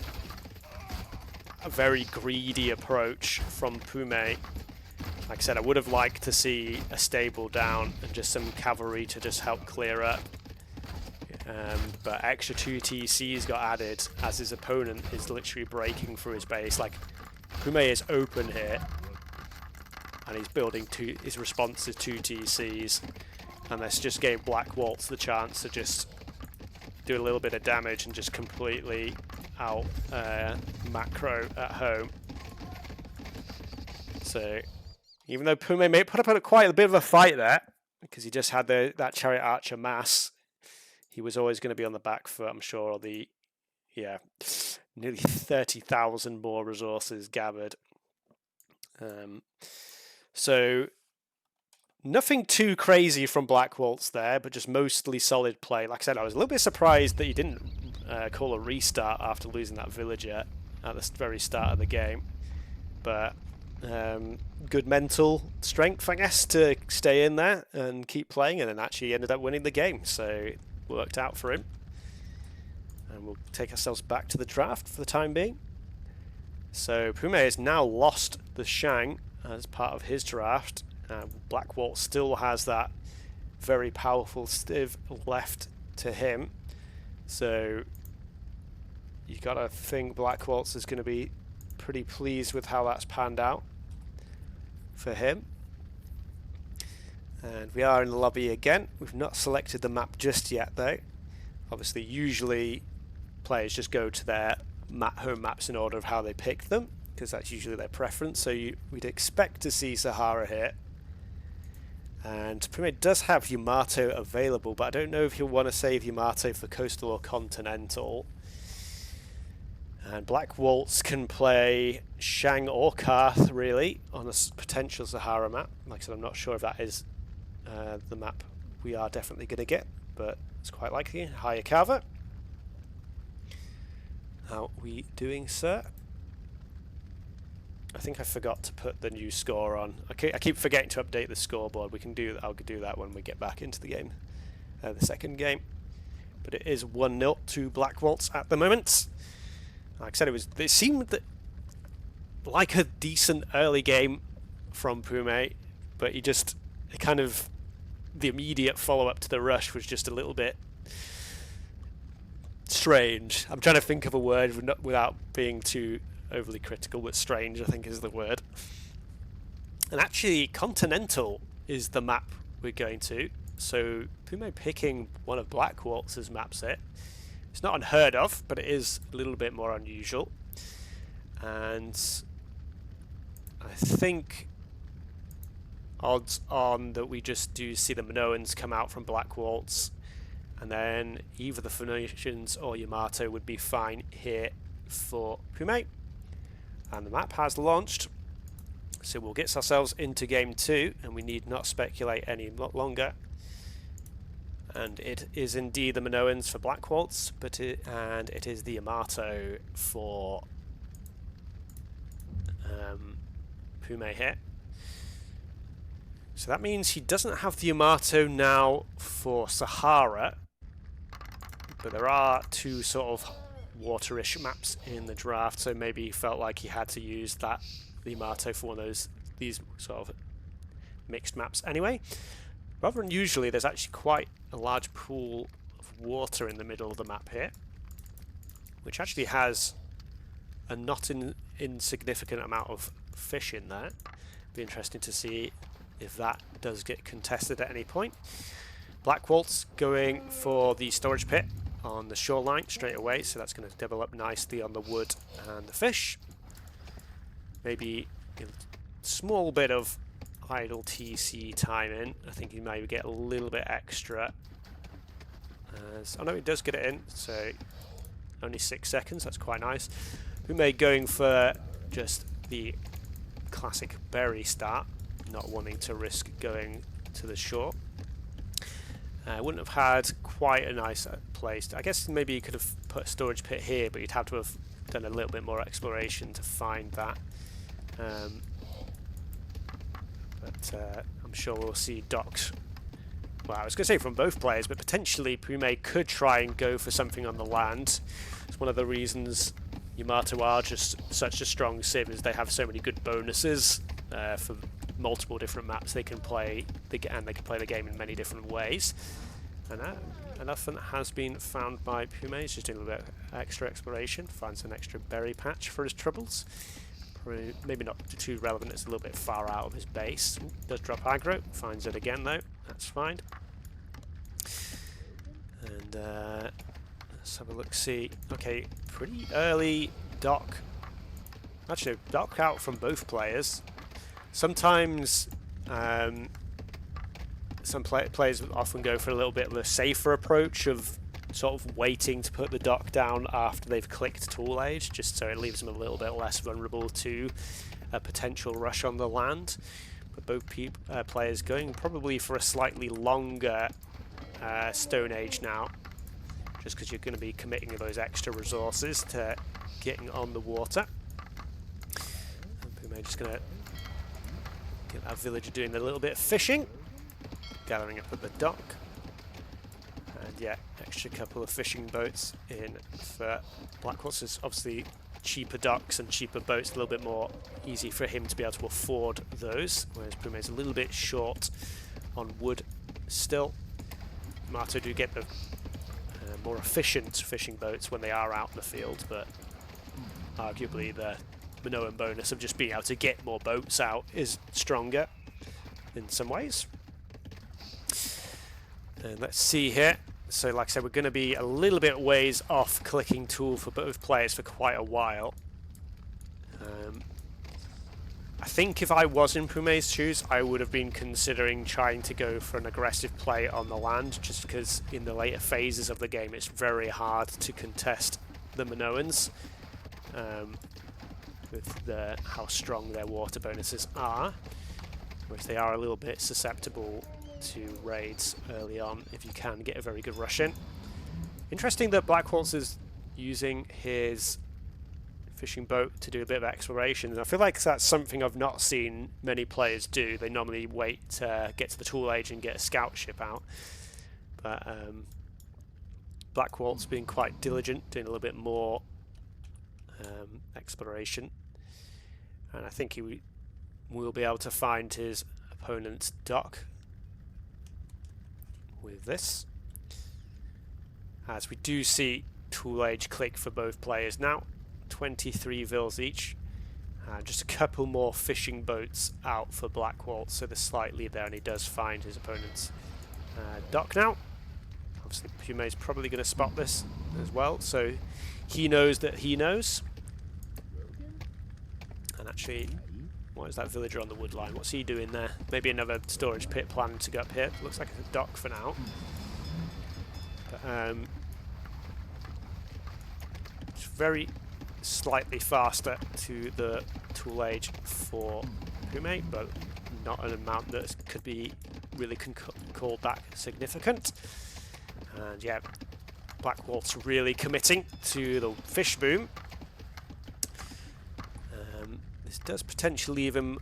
a very greedy approach from Pume. Like I said, I would have liked to see a stable down and just some cavalry to just help clear up. But extra 2 TCs got added as his opponent is literally breaking through his base. Like, Pume is open here, and he's building his response is 2 TCs, and this just gave Blackwoltz the chance to just do a little bit of damage and just completely out macro at home. So even though Pume may put up quite a bit of a fight there, because he just had that Chariot Archer mass, he was always going to be on the back foot, I'm sure. Nearly 30,000 more resources gathered. So nothing too crazy from Blackwoltz there, but just mostly solid play. Like I said, I was a little bit surprised that he didn't call a restart after losing that villager at the very start of the game. But good mental strength, I guess, to stay in there and keep playing, and then actually ended up winning the game. So it worked out for him. And we'll take ourselves back to the draft for the time being. So Pume has now lost the Shang as part of his draft. Blackwoltz still has that very powerful Stiv left to him. So you gotta think Blackwoltz is going to be pretty pleased with how that's panned out for him. And we are in the lobby again. We've not selected the map just yet though. Obviously, usually players just go to their home maps in order of how they pick them, because that's usually their preference. So we'd expect to see Sahara here. And Pume does have Yamato available, but I don't know if he'll want to save Yamato for Coastal or Continental. And Blackwoltz can play Shang or Karth, really, on a potential Sahara map. Like I said, I'm not sure if that is the map we are definitely going to get, but it's quite likely. Higher Carver. How are we doing, sir? I think I forgot to put the new score on. I keep forgetting to update the scoreboard. I'll do that when we get back into the game, the second game. But it is 1-0 to Blackwoltz at the moment. Like I said, it seemed like a decent early game from Pume, but the immediate follow-up to the rush was just a little bit strange. I'm trying to think of a word without being too overly critical, but strange, I think, is the word. And actually, Continental is the map we're going to. So Pume picking one of Blackwoltz's maps here. It's not unheard of, but it is a little bit more unusual. And I think odds on that we just do see the Minoans come out from Blackwoltz, and then either the Phoenicians or Yamato would be fine here for Pume. And the map has launched, so we'll get ourselves into game 2, and we need not speculate any longer. And it is indeed the Minoans for Blackwoltz, and it is the Yamato for Pume here. So that means he doesn't have the Yamato now for Sahara, but there are two sort of waterish maps in the draft, so maybe he felt like he had to use the Yamato for one of these sort of mixed maps anyway. Rather unusually, there's actually quite a large pool of water in the middle of the map here, which actually has a not insignificant amount of fish in there. Be interesting to see if that does get contested at any point. Blackwoltz going for the storage pit on the shoreline straight away, so that's going to develop nicely on the wood and the fish. Maybe a small bit of idle TC time in. I think he maybe get a little bit extra. Oh no, he does get it in, so only 6 seconds, that's quite nice. Pume going for just the classic berry start, not wanting to risk going to the shore. Wouldn't have had quite a nice place. I guess maybe you could have put a storage pit here, but you'd have to have done a little bit more exploration to find that. But I'm sure we'll see docks. Well, I was going to say from both players, but potentially Pume could try and go for something on the land. It's one of the reasons Yamato are just such a strong sim, is they have so many good bonuses for multiple different maps they can play, and they can play the game in many different ways. And an elephant has been found by Pume. He's just doing a little bit of extra exploration, finds an extra berry patch for his troubles. Probably, maybe not too relevant, it's a little bit far out of his base. Does drop aggro, finds it again though, that's fine. And let's have a look, see. Okay, pretty early dock. Actually, dock out from both players. Sometimes some players often go for a little bit of a safer approach of sort of waiting to put the dock down after they've clicked Tool Age, just so it leaves them a little bit less vulnerable to a potential rush on the land. But both players going probably for a slightly longer Stone Age now, just because you're going to be committing those extra resources to getting on the water. And Pume just going to get that villager doing a little bit of fishing, gathering up at the dock. And yeah, extra couple of fishing boats in for Blackwoltz. Is obviously cheaper docks and cheaper boats, a little bit more easy for him to be able to afford those, whereas Pume is a little bit short on wood still. Yamato do get the more efficient fishing boats when they are out in the field, but arguably the Minoan bonus of just being able to get more boats out is stronger in some ways. And let's see here. So like I said, we're going to be a little bit ways off clicking tool for both players for quite a while. I think if I was in Pume's shoes, I would have been considering trying to go for an aggressive play on the land, just because in the later phases of the game it's very hard to contest the Minoans with how strong their water bonuses are, whereas they are a little bit susceptible to raids early on if you can get a very good rush in. Interesting that Blackwoltz is using his fishing boat to do a bit of exploration, and I feel like that's something I've not seen many players do. They normally wait to get to the Tool Age and get a scout ship out, but Blackwoltz being quite diligent, doing a little bit more exploration, and I think he will be able to find his opponent's dock with this, as we do see Tool Age click for both players now. 23 vils each, just a couple more fishing boats out for Blackwoltz, so there's slightly there, and he does find his opponent's dock now. Obviously Pume is probably going to spot this as well, so he knows that he knows. And actually, what is that villager on the wood line? What's he doing there? Maybe another storage pit planning to go up here. Looks like it's a dock for now. But it's very slightly faster to the Tool Age for Pume, but not an amount that could be really called that significant. And yeah, Blackwoltz really committing to the fish boom. This does potentially leave him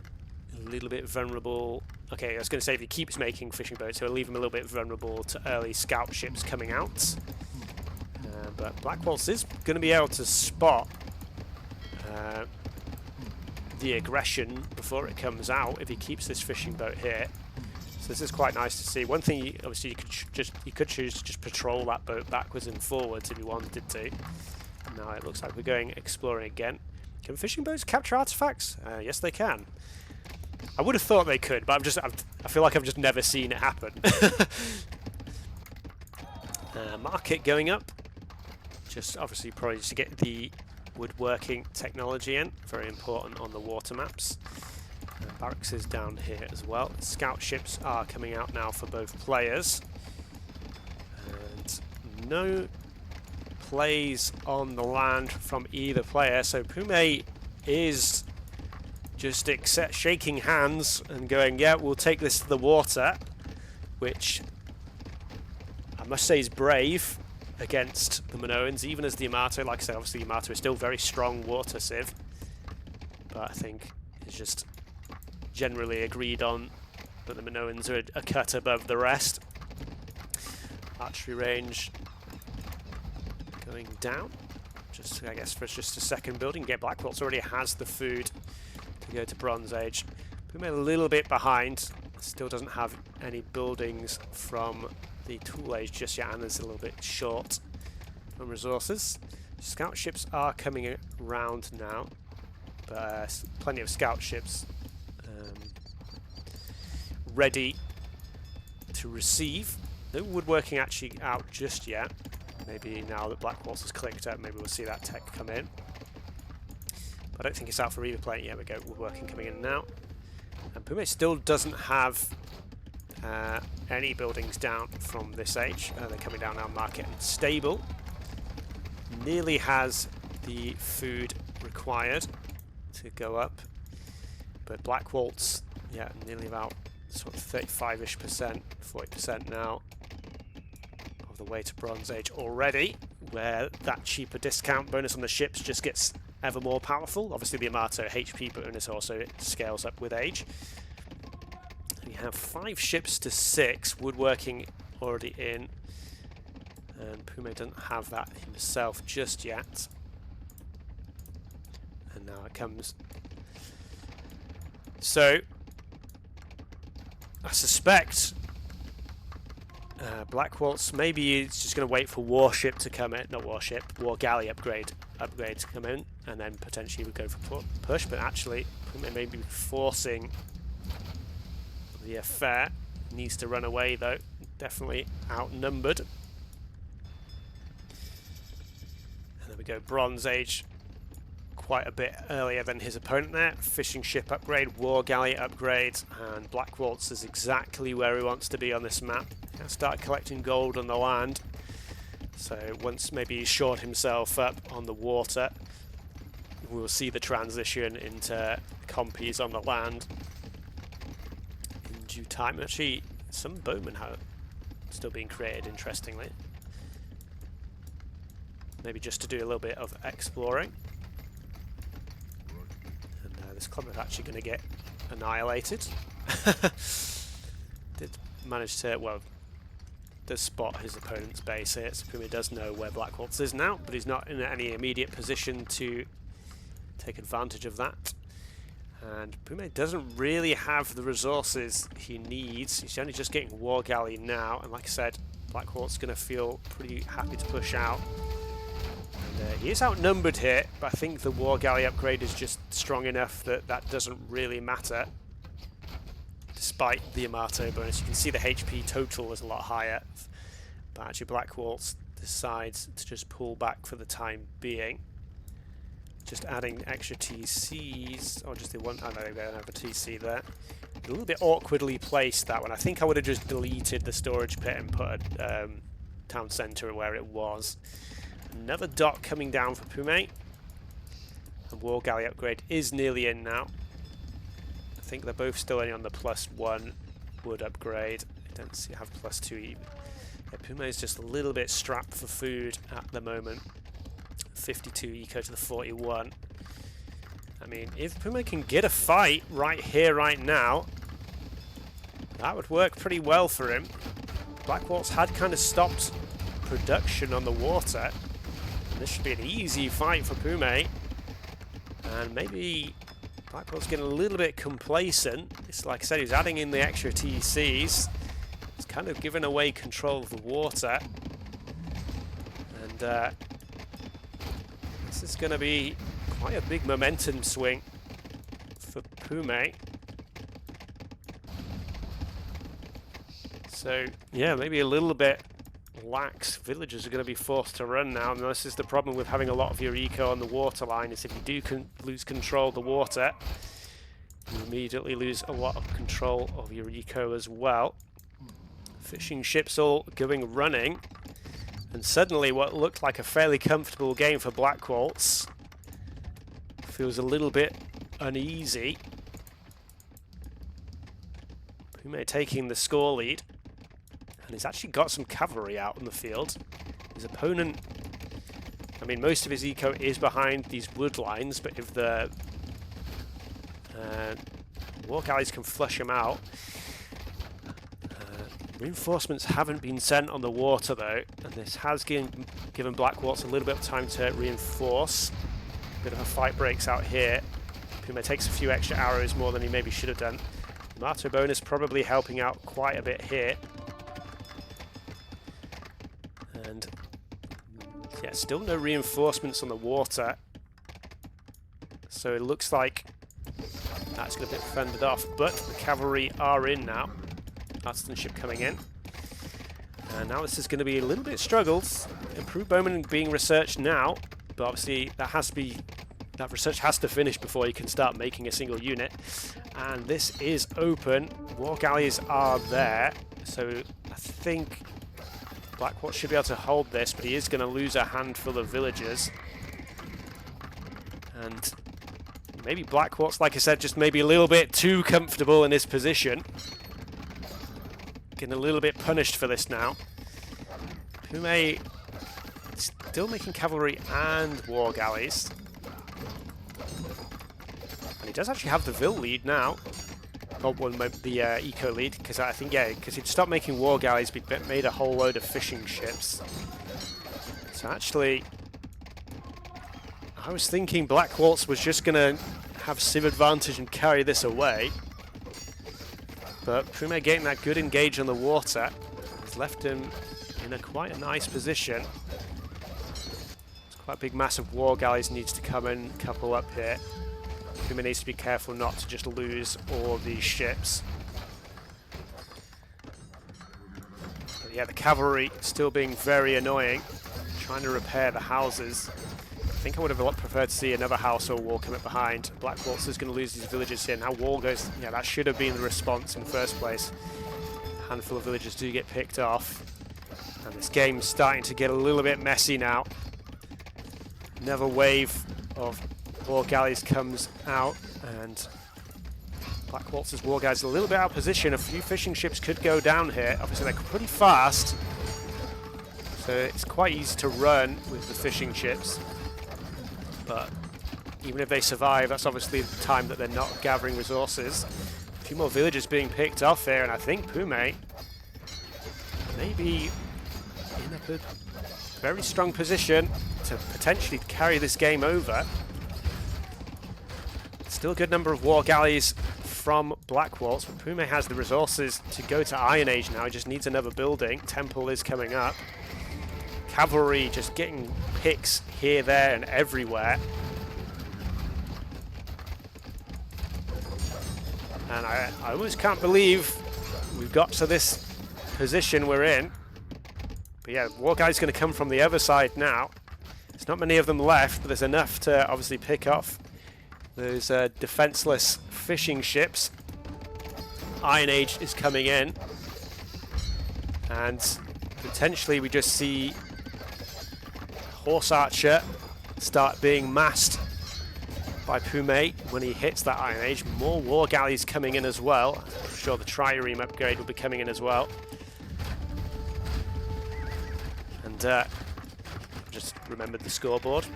a little bit vulnerable. Okay, I was going to say if he keeps making fishing boats, it'll leave him a little bit vulnerable to early scout ships coming out. But Blackwoltz is going to be able to spot the aggression before it comes out if he keeps this fishing boat here. So this is quite nice to see. One thing, obviously, you could choose to just patrol that boat backwards and forwards if you wanted to. Now it looks like we're going exploring again. Can fishing boats capture artifacts? Yes, they can. I would have thought they could, but I feel like I've just never seen it happen. Market going up. Just obviously probably just to get the woodworking technology in. Very important on the water maps. Barracks is down here as well. Scout ships are coming out now for both players. And no plays on the land from either player, so Pume is just shaking hands and going, yeah, we'll take this to the water, which I must say is brave against the Minoans, even as the Yamato. Like I said, obviously the Yamato is still very strong water civ, but I think it's just generally agreed on that the Minoans are a cut above the rest. Archery range going down, just I guess for just a second building. Get Blackwoltz already has the food to go to Bronze Age. Pume a little bit behind, still doesn't have any buildings from the Tool Age just yet, and is a little bit short on resources. Scout ships are coming around now, but plenty of scout ships ready to receive. No woodworking actually out just yet. Maybe now that Blackwoltz has clicked up, maybe we'll see that tech come in. But I don't think it's out for either player. Yeah, we go. Woodworking coming in now. And Pume still doesn't have any buildings down from this age. They're coming down now. Market and stable. Nearly has the food required to go up. But Blackwoltz, yeah, nearly about sort of 35-ish percent, 40% now of the way to Bronze Age already, where that cheaper discount bonus on the ships just gets ever more powerful. Obviously the Yamato HP bonus also scales up with age. We have 5 ships to 6, woodworking already in, and Pume doesn't have that himself just yet. And now it comes. So I suspect Blackwoltz maybe is just going to wait for warship to come in, not warship, war galley upgrade to come in, and then potentially would go for push. But actually, Pume may be forcing the affair. Needs to run away though. Definitely outnumbered. And there we go. Bronze Age. Quite a bit earlier than his opponent there. Fishing ship upgrade, war galley upgrade, and Blackwoltz is exactly where he wants to be on this map. He'll start collecting gold on the land. So once maybe he's shored himself up on the water, we'll see the transition into compies on the land in due time. Actually, some bowmen are still being created, interestingly. Maybe just to do a little bit of exploring. This club is actually going to get annihilated. Did manage to, well, does spot his opponent's base here. So Pume does know where Blackwoltz is now, but he's not in any immediate position to take advantage of that. And Pume doesn't really have the resources he needs. He's only just getting war galley now, and like I said, Blackwoltz is going to feel pretty happy to push out. He is outnumbered here, but I think the war galley upgrade is just strong enough that that doesn't really matter. Despite the Yamato bonus, you can see the HP total was a lot higher. But actually Blackwoltz decides to just pull back for the time being. Just adding extra TCs, or just the one, oh no, they don't have a TC there. A little bit awkwardly placed, that one. I think I would have just deleted the storage pit and put a town centre where it was. Another dock coming down for Pume. And war galley upgrade is nearly in now. I think they're both still only on the +1 wood upgrade. I don't see have +2 even. Yeah, Pume is just a little bit strapped for food at the moment. 52 eco to the 41. I mean, if Pume can get a fight right here, right now, that would work pretty well for him. Blackwoltz had kind of stopped production on the water. This should be an easy fight for Pume. And maybe Blackwoltz getting a little bit complacent. It's like I said, he's adding in the extra TCs. He's kind of giving away control of the water. And this is going to be quite a big momentum swing for Pume. So, yeah, maybe a little bit lax. Villagers are going to be forced to run now, and this is the problem with having a lot of your eco on the waterline, is if you do lose control of the water, you immediately lose a lot of control of your eco as well. Fishing ships all going running, and suddenly what looked like a fairly comfortable game for Blackwoltz feels a little bit uneasy. Pume taking the score lead, and he's actually got some cavalry out in the field. His opponent, I mean, most of his eco is behind these wood lines, but if the war galleys can flush him out. Reinforcements haven't been sent on the water though, and this has given Blackwoltz a little bit of time to reinforce. A bit of a fight breaks out here. Pume takes a few extra arrows more than he maybe should have done. Marto bonus probably helping out quite a bit here. And yeah, still no reinforcements on the water. So it looks like that's going to be fended off, but the cavalry are in now. Artisan ship coming in. And now this is going to be a little bit struggles. Improved bowman being researched now, but obviously that research has to finish before you can start making a single unit. And this is open. War galleys are there, so I think Blackwoltz should be able to hold this, but he is going to lose a handful of villagers. And maybe Blackwoltz, like I said, just maybe a little bit too comfortable in his position. Getting a little bit punished for this now. Pume still making cavalry and war galleys. And he does actually have the Vil lead now. Oh, well, the eco lead, because I think, yeah, because he'd stopped making war galleys, but made a whole load of fishing ships. So actually, I was thinking Blackwoltz was just going to have Civ advantage and carry this away. But Pume getting that good engage on the water has left him in quite a nice position. It's quite a big mass of war galleys needs to come in, couple up here. Pume needs to be careful not to just lose all of these ships. But yeah, the cavalry still being very annoying, trying to repair the houses. I think I would have preferred to see another house or wall come up behind. Blackwoltz is going to lose these villages here. Now wall goes, yeah, that should have been the response in the first place. A handful of villagers do get picked off. And this game's starting to get a little bit messy now. Another wave of war galleys comes out, and Blackwoltz's war galleys a little bit out of position. A few fishing ships could go down here. Obviously they're pretty fast, so it's quite easy to run with the fishing ships. But even if they survive, that's obviously the time that they're not gathering resources. A few more villagers being picked off here, and I think Pume may be in a very strong position to potentially carry this game over. Still a good number of war galleys from Blackwoltz, but Pume has the resources to go to Iron Age now. He just needs another building. Temple is coming up. Cavalry just getting picks here, there, and everywhere. And I almost can't believe we've got to this position we're in. But yeah, war guy's going to come from the other side now. There's not many of them left, but there's enough to obviously pick off those defenseless fishing ships. Iron Age is coming in, and potentially we just see Horse Archer start being massed by Pume when he hits that Iron Age. More war galleys coming in as well. I'm sure the trireme upgrade will be coming in as well. And just remembered the scoreboard.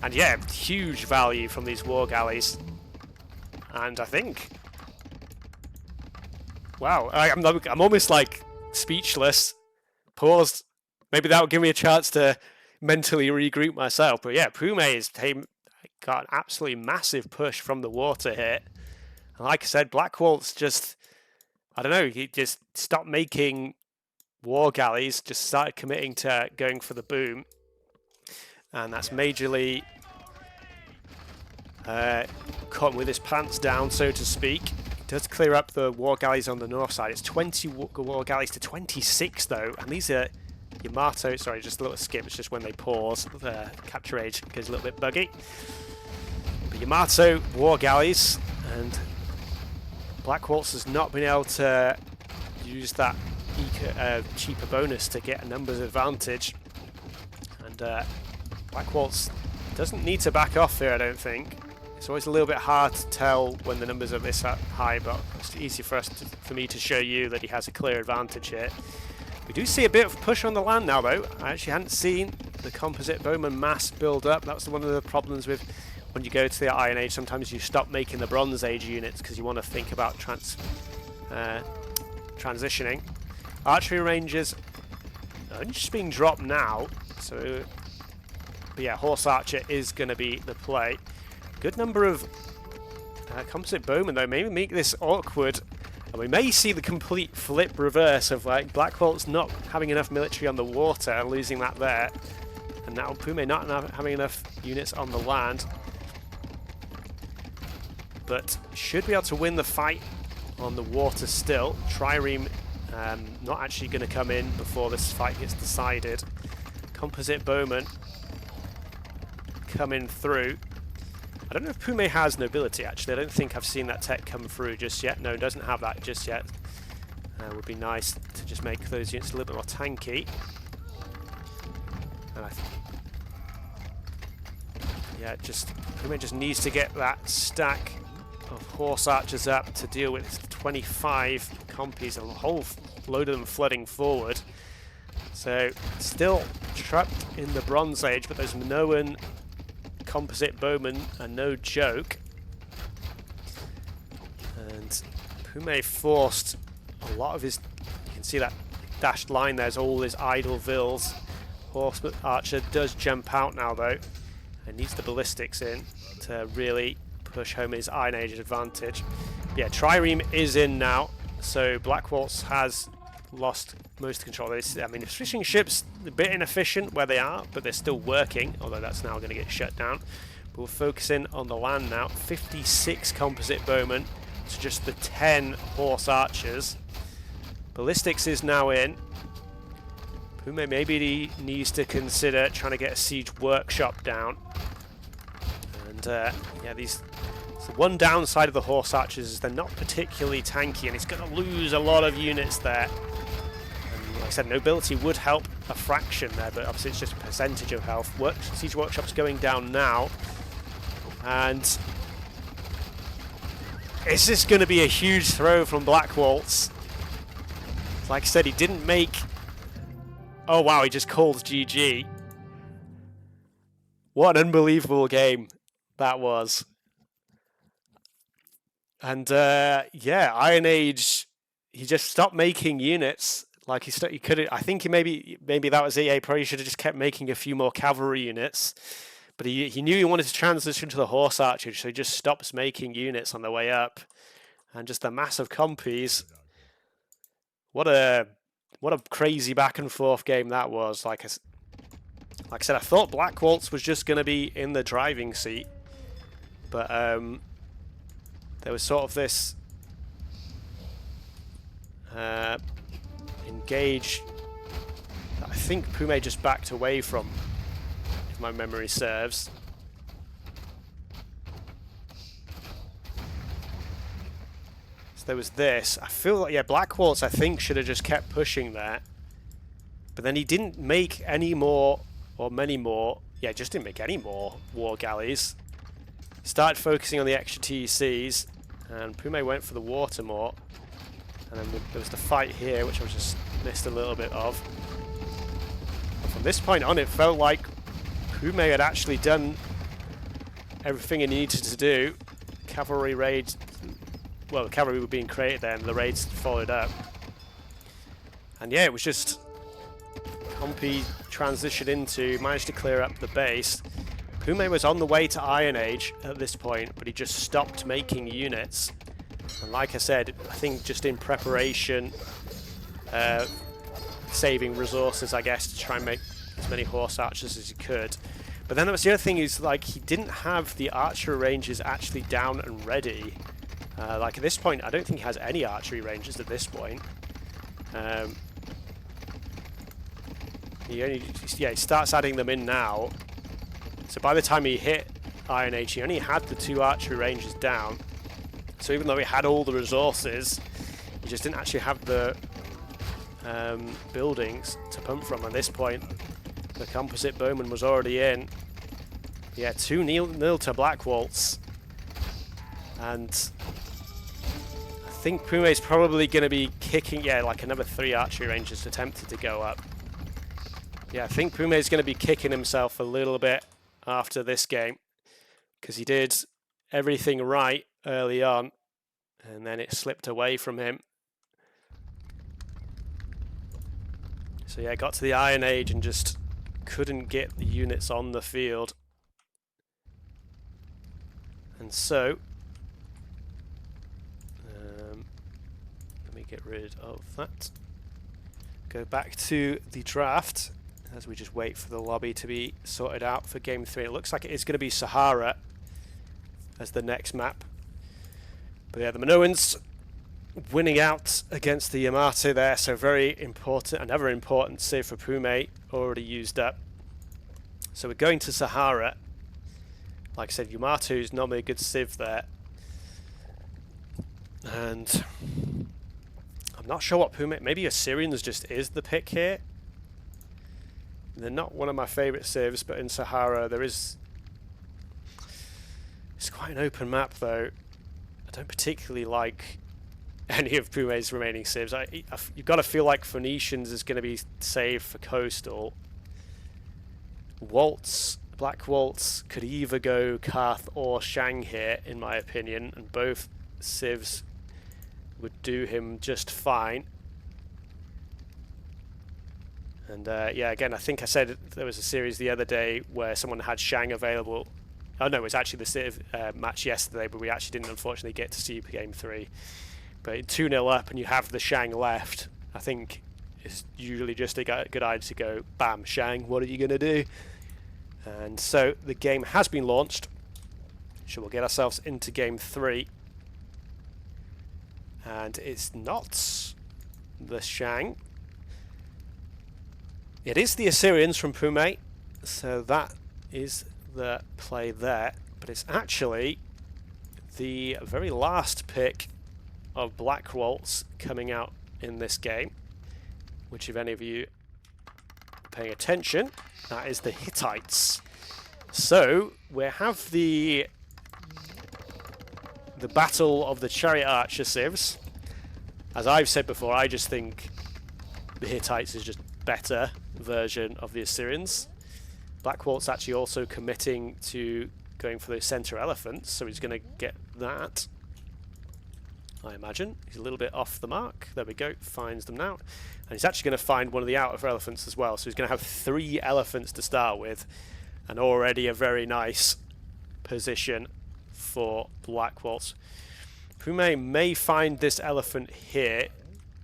And yeah, huge value from these war galleys. And I think, wow, I'm almost like speechless. Paused. Maybe that will give me a chance to mentally regroup myself. But yeah, Pume got an absolutely massive push from the water here. And like I said, Blackwoltz just, I don't know, he just stopped making war galleys, just started committing to going for the boom. and that's majorly caught with his pants down, so to speak. It does clear up the war galleys on the north side. It's 20 war galleys to 26 though, and these are Yamato. Sorry, just a little skip. It's just when they pause, the capture age goes a little bit buggy. But Yamato war galleys, and Blackwoltz has not been able to use that cheaper bonus to get a numbers advantage, and Blackwoltz doesn't need to back off here, I don't think. It's always a little bit hard to tell when the numbers are this high, but it's easy for me to show you that he has a clear advantage here. We do see a bit of push on the land now though. I actually hadn't seen the composite bowman mass build up. That was one of the problems with when you go to the Iron Age. Sometimes you stop making the Bronze Age units because you want to think about transitioning. Archery ranges are just being dropped now, so but yeah, Horse Archer is going to be the play. Good number of composite bowmen though, maybe make this awkward, and we may see the complete flip reverse of like Blackwoltz not having enough military on the water and losing that there, and now Pume not having enough units on the land, but should be able to win the fight on the water still. Trireme not actually going to come in before this fight gets decided. Composite bowman coming through. I don't know if Pume has nobility actually. I don't think I've seen that tech come through just yet. No, it doesn't have that just yet. Would be nice to just make those units a little bit more tanky. And yeah, Pume just needs to get that stack of horse archers up to deal with 25 compies, a whole load of them flooding forward. So still trapped in the Bronze Age, but those Minoan composite bowmen are no joke. And Pume forced a lot of his, you can see that dashed line there's all his idle vills. Horse archer does jump out now though, and needs the ballistics in to really push home his Iron Age advantage. Yeah, Trireme is in now, so Blackwoltz has lost most control of this. I mean, the fishing ships a bit inefficient where they are, but they're still working, although that's now going to get shut down. But we'll focus in on the land now. 56 composite bowmen to just the 10 horse archers. Ballistics is now in. Pume maybe needs to consider trying to get a siege workshop down. And yeah, the one downside of the horse archers is they're not particularly tanky, and it's going to lose a lot of units there. And like I said, nobility would help a fraction there, but obviously it's just a percentage of health. Siege workshop's going down now, and is this going to be a huge throw from Blackwoltz? Like I said, he didn't make. Oh wow, he just called GG. What an unbelievable game that was. And yeah, Iron Age, he just stopped making units. Like he could. I think maybe that was EA. Probably should have just kept making a few more cavalry units. But he knew he wanted to transition to the horse archer, so he just stops making units on the way up. And just the massive compies. What a crazy back and forth game that was. Like I said, I thought Blackwoltz was just going to be in the driving seat, but there was sort of this engage that I think Pume just backed away from, if my memory serves. So there was this. I feel like, yeah, Blackwoltz I think should have just kept pushing there, but then he didn't make any more, or many more, yeah, just didn't make any more war galleys. Started focusing on the extra TCs, and Pume went for the water more. And then there was the fight here, which I just missed a little bit of. But from this point on, it felt like Pume had actually done everything he needed to do. Cavalry raids, well, the cavalry were being created there, and the raids followed up. And yeah, it was just Compy transitioned into, managed to clear up the base. Pume was on the way to Iron Age at this point, but he just stopped making units. And like I said, I think just in preparation, saving resources, I guess, to try and make as many horse archers as he could. But then that was the other thing is, like, he didn't have the archery ranges actually down and ready. Like, at this point, I don't think he has any archery ranges at this point. He starts adding them in now. So by the time he hit Iron Age, he only had the 2 archery ranges down. So even though he had all the resources, he just didn't actually have the buildings to pump from. At this point, the composite bowman was already in. Yeah, 2-0 to Blackwoltz. And I think Pume is probably going to be kicking, like another 3 archery ranges attempted to go up. Yeah, I think Pume is going to be kicking himself a little bit after this game, because he did everything right early on, and then it slipped away from him. So yeah, got to the Iron Age and just couldn't get the units on the field. And so, let me get rid of that. Go back to the draft as we just wait for the lobby to be sorted out for Game 3. It looks like it is going to be Sahara as the next map. But yeah, the Minoans winning out against the Yamato there, so very important, another important save for Pume, already used up. So we're going to Sahara. Like I said, Yamato is normally a good civ there. And I'm not sure what Pume, maybe Assyrians just is the pick here. They're not one of my favourite civs, but in Sahara there is... It's quite an open map though. I don't particularly like any of Pume's remaining civs. You've got to feel like Phoenicians is going to be saved for coastal. Blackwoltz could either go Karth or Shang here, in my opinion, and both civs would do him just fine. And yeah, again, I think I said there was a series the other day where someone had Shang available. Oh no, it was actually the civ match yesterday, but we actually didn't unfortunately get to see Game 3. But 2-0 up and you have the Shang left, I think it's usually just a good idea to go, bam, Shang, what are you going to do? And so the game has been launched. So we'll get ourselves into Game 3. And it's not the Shang. It is the Assyrians from Pume. So that is the play there. But it's actually the very last pick of Blackwoltz coming out in this game. Which, if any of you are paying attention, that is the Hittites. So we have the battle of the chariot archer civs. As I've said before, I just think the Hittites is just better version of the Assyrians. Blackwoltz actually also committing to going for those center elephants, so he's going to get that, I imagine. He's a little bit off the mark. There we go, finds them now. And he's actually going to find one of the outer elephants as well, so he's going to have 3 elephants to start with, and already a very nice position for Blackwoltz. Pume may find this elephant here,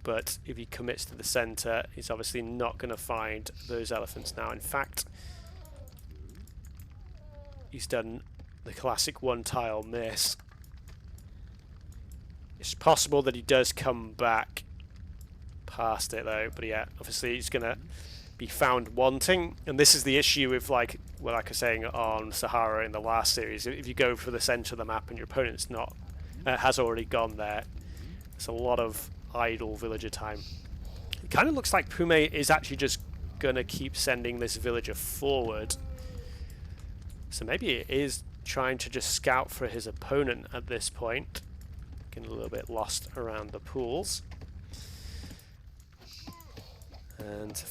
but if he commits to the center, he's obviously not going to find those elephants now. In fact, he's done the classic 1-tile miss. It's possible that he does come back past it though, but yeah, obviously he's going to be found wanting, and this is the issue with, like I was saying on Sahara in the last series. If you go for the center of the map and your opponent's not has already gone there, it's a lot of idle villager time. It kind of looks like Pume is actually just gonna keep sending this villager forward, so maybe it is trying to just scout for his opponent at this point. Getting a little bit lost around the pools, and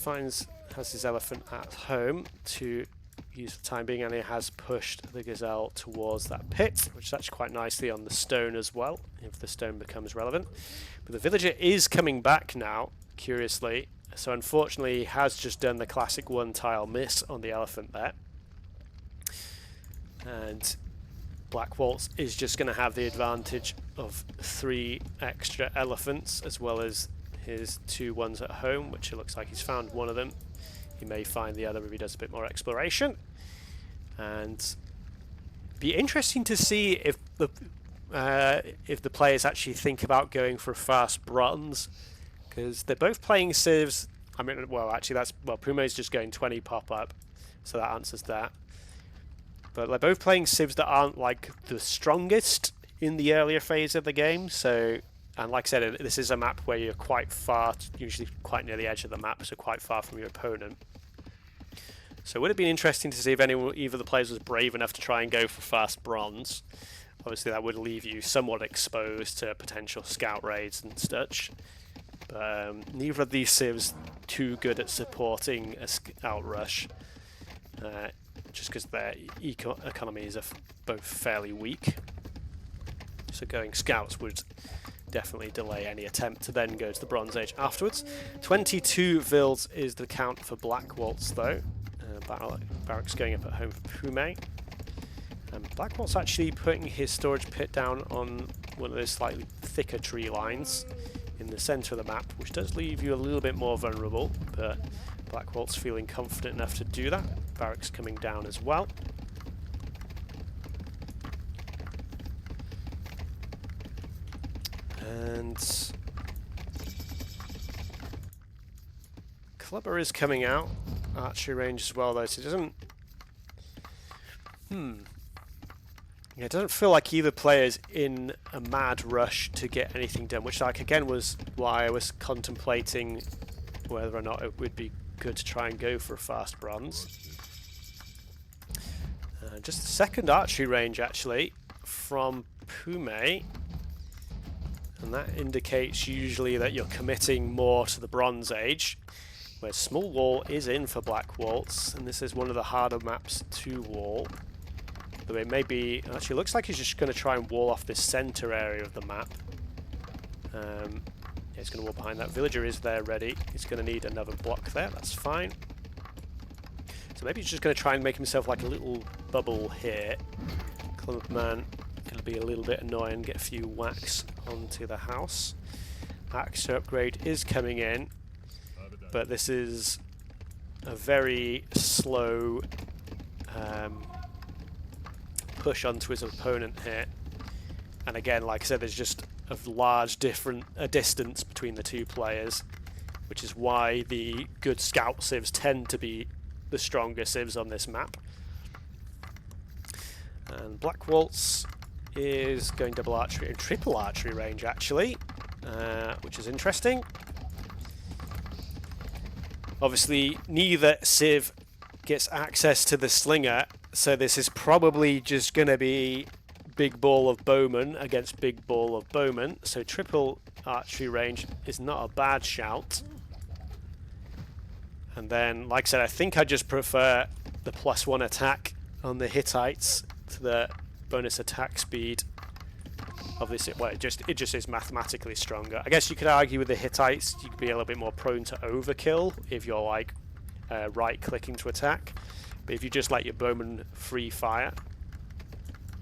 has his elephant at home to use for the time being, and he has pushed the gazelle towards that pit, which is actually quite nicely on the stone as well, if the stone becomes relevant. But the villager is coming back now, curiously, so unfortunately he has just done the classic 1-tile miss on the elephant there. And Blackwoltz is just going to have the advantage of 3 extra elephants, as well as his 2 ones at home, which it looks like he's found one of them. He may find the other if he does a bit more exploration. And be interesting to see if the players actually think about going for fast bronze, because they're both playing civs. I mean, well, actually, Pume's just going 20 pop up, so that answers that. But they're both playing civs that aren't like the strongest in the earlier phase of the game. So, and like I said, this is a map where you're quite far, usually quite near the edge of the map, so quite far from your opponent. So it would have been interesting to see if either of the players was brave enough to try and go for fast bronze. Obviously, that would leave you somewhat exposed to potential scout raids and such. But neither of these civs too good at supporting a scout rush, just because their economies are both fairly weak. So going scouts would definitely delay any attempt to then go to the Bronze Age afterwards. 22 Vils is the count for Blackwoltz though. Barracks going up at home for Pume. Blackwoltz actually putting his storage pit down on one of those slightly thicker tree lines in the centre of the map, which does leave you a little bit more vulnerable, but Blackwoltz feeling confident enough to do that. Barracks coming down as well. And Clubber is coming out. Archery range as well though, so it doesn't... Yeah, it doesn't feel like either player's in a mad rush to get anything done, which like again was why I was contemplating whether or not it would be good to try and go for a fast bronze. Just the second archery range actually from Pume, and that indicates usually that you're committing more to the Bronze Age, where Small Wall is in for Blackwoltz, and this is one of the harder maps to wall. Though it may be, actually looks like he's just going to try and wall off this centre area of the map. Yeah, he's going to wall behind that. Villager is there ready. He's going to need another block there, that's fine. So maybe he's just going to try and make himself like a little bubble here. Clubman going to be a little bit annoying, get a few whacks onto the house. Axe upgrade is coming in, but this is a very slow push onto his opponent here. And again, like I said, there's just a large distance between the two players, which is why the good scout civs tend to be the stronger civs on this map. And Blackwoltz is going double archery and triple archery range actually, which is interesting. Obviously, neither civ gets access to the slinger, so this is probably just going to be big ball of bowman against big ball of bowman. So triple archery range is not a bad shout. And then, like I said, I think I just prefer the +1 attack on the Hittites to the bonus attack speed. Obviously, well, it just is mathematically stronger. I guess you could argue with the Hittites, you could be a little bit more prone to overkill if you're like right-clicking to attack. But if you just let your bowman free fire,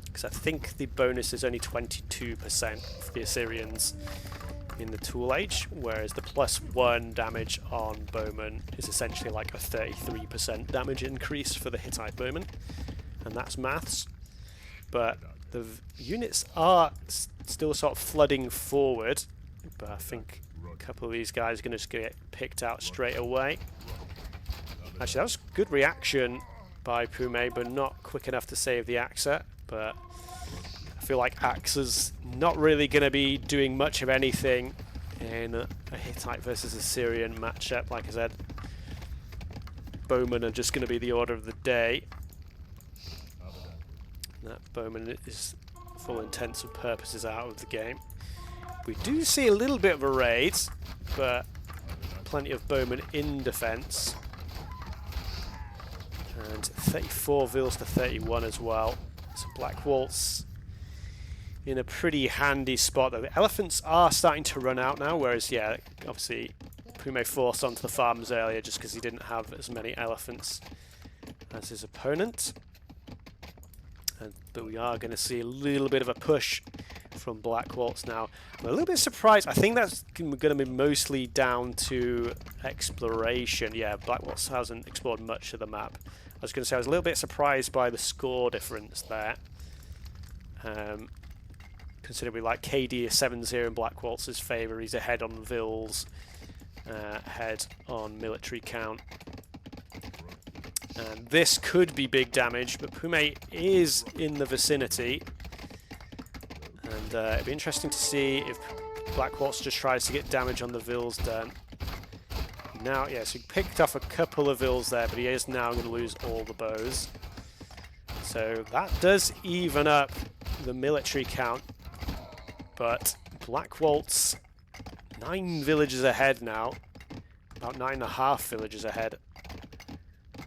because I think the bonus is only 22% for the Assyrians in the Tool Age, whereas the +1 damage on bowman is essentially like a 33% damage increase for the Hittite bowman, and that's maths. But the units are still sort of flooding forward, but I think a couple of these guys are going to just get picked out straight away. Actually, that was good reaction by Pume, but not quick enough to save the Axa. But I feel like Axa's not really going to be doing much of anything in a Hittite versus Assyrian matchup. Like I said, bowmen are just going to be the order of the day. That bowman is, for all intents and purposes, out of the game. We do see a little bit of a raid, but plenty of bowmen in defence. And 34 Vils to 31 as well. So Blackwoltz in a pretty handy spot though. The elephants are starting to run out now, whereas yeah, obviously Pume forced onto the farms earlier just because he didn't have as many elephants as his opponent. But we are going to see a little bit of a push from Blackwoltz now. I'm a little bit surprised. I think that's going to be mostly down to exploration. Yeah, Blackwoltz hasn't explored much of the map. was going to say I was a little bit surprised by the score difference there. Considering we like KD is 7-0 in Blackwoltz's favour, he's ahead on Vils, ahead on military count. And this could be big damage, but Pume is in the vicinity. And it'd be interesting to see if Blackwoltz just tries to get damage on the Vils done. Now, yes, he picked off a couple of Vils there, but he is now going to lose all the bows. So that does even up the military count. But Blackwoltz, 9 villages ahead now. About 9.5 villages ahead,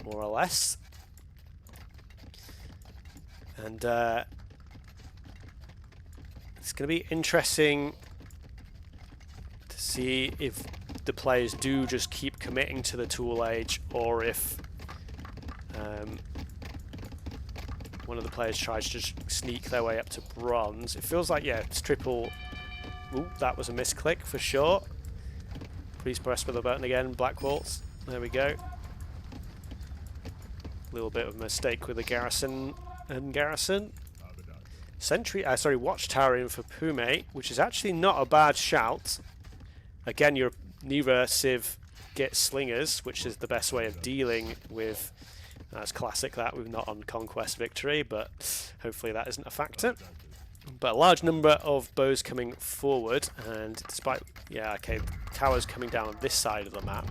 more or less. And it's going to be interesting to see if the players do just keep committing to the tool age, or if one of the players tries to just sneak their way up to bronze. It feels like, yeah, it's triple. Ooh, that was a misclick for sure. Please press with the button again, Blackwoltz. There we go. A little bit of a mistake with the garrison and garrison. Sentry, sorry, watchtower in for Pume, which is actually not a bad shout. Again, you're neither Civ get slingers, which is the best way of dealing with. That's classic that we're not on conquest victory, but hopefully that isn't a factor. But a large number of bows coming forward, and despite, yeah, okay, the tower's coming down on this side of the map,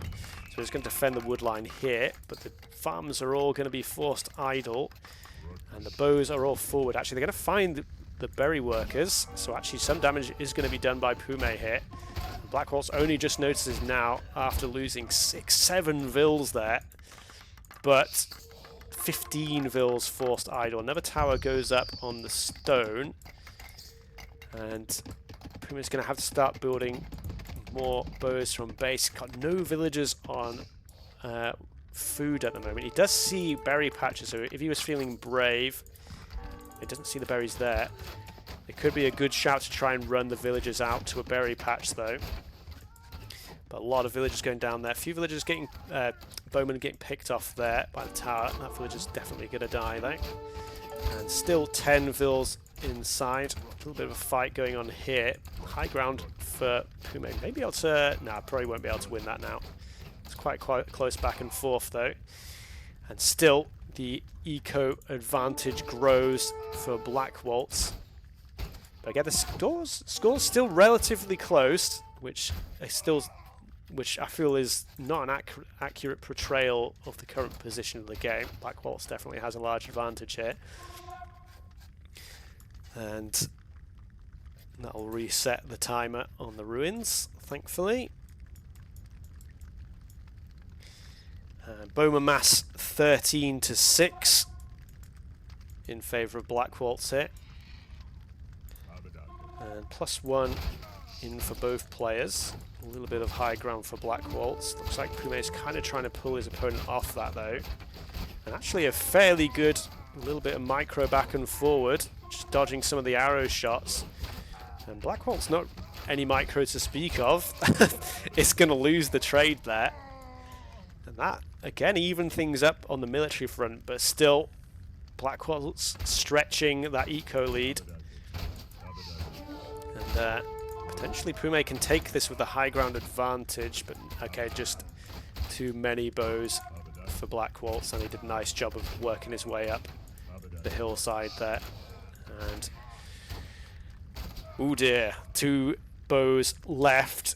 so it's going to defend the wood line here, but the farms are all going to be forced idle, and the bows are all forward. Actually, they're going to find the berry workers, so actually some damage is going to be done by Pume here. Blackwoltz only just notices now, after losing 6-7 Vils there, but 15 Vils forced idle. Another tower goes up on the stone, and Pume is going to have to start building more bows from base. Got no villagers on food at the moment. He does see berry patches, so if he was feeling brave, he doesn't see the berries there. It could be a good shout to try and run the villagers out to a berry patch though. But a lot of villagers going down there. A few villagers getting, bowmen getting picked off there by the tower. That villager's definitely going to die though. And still 10 Vils inside. A little bit of a fight going on here. High ground for Pume. Maybe able to, nah, probably won't be able to win that now. It's quite close back and forth though. And still the eco advantage grows for Blackwoltz. But again, the score's still relatively close, which I feel is not an accurate portrayal of the current position of the game. Blackwoltz definitely has a large advantage here. And that'll reset the timer on the ruins, thankfully. Bowman mass 13-6 in favour of Blackwoltz here. And +1 in for both players. A little bit of high ground for Blackwoltz. Looks like Pume is kind of trying to pull his opponent off that though. And actually a fairly good little bit of micro back and forward, just dodging some of the arrow shots. And Blackwoltz not any micro to speak of. It's going to lose the trade there. And that, again, even things up on the military front, but still Blackwoltz stretching that eco lead. And potentially Pume can take this with the high ground advantage, but okay, just too many bows for Blackwoltz, and he did a nice job of working his way up the hillside there. And oh dear, 2 bows left,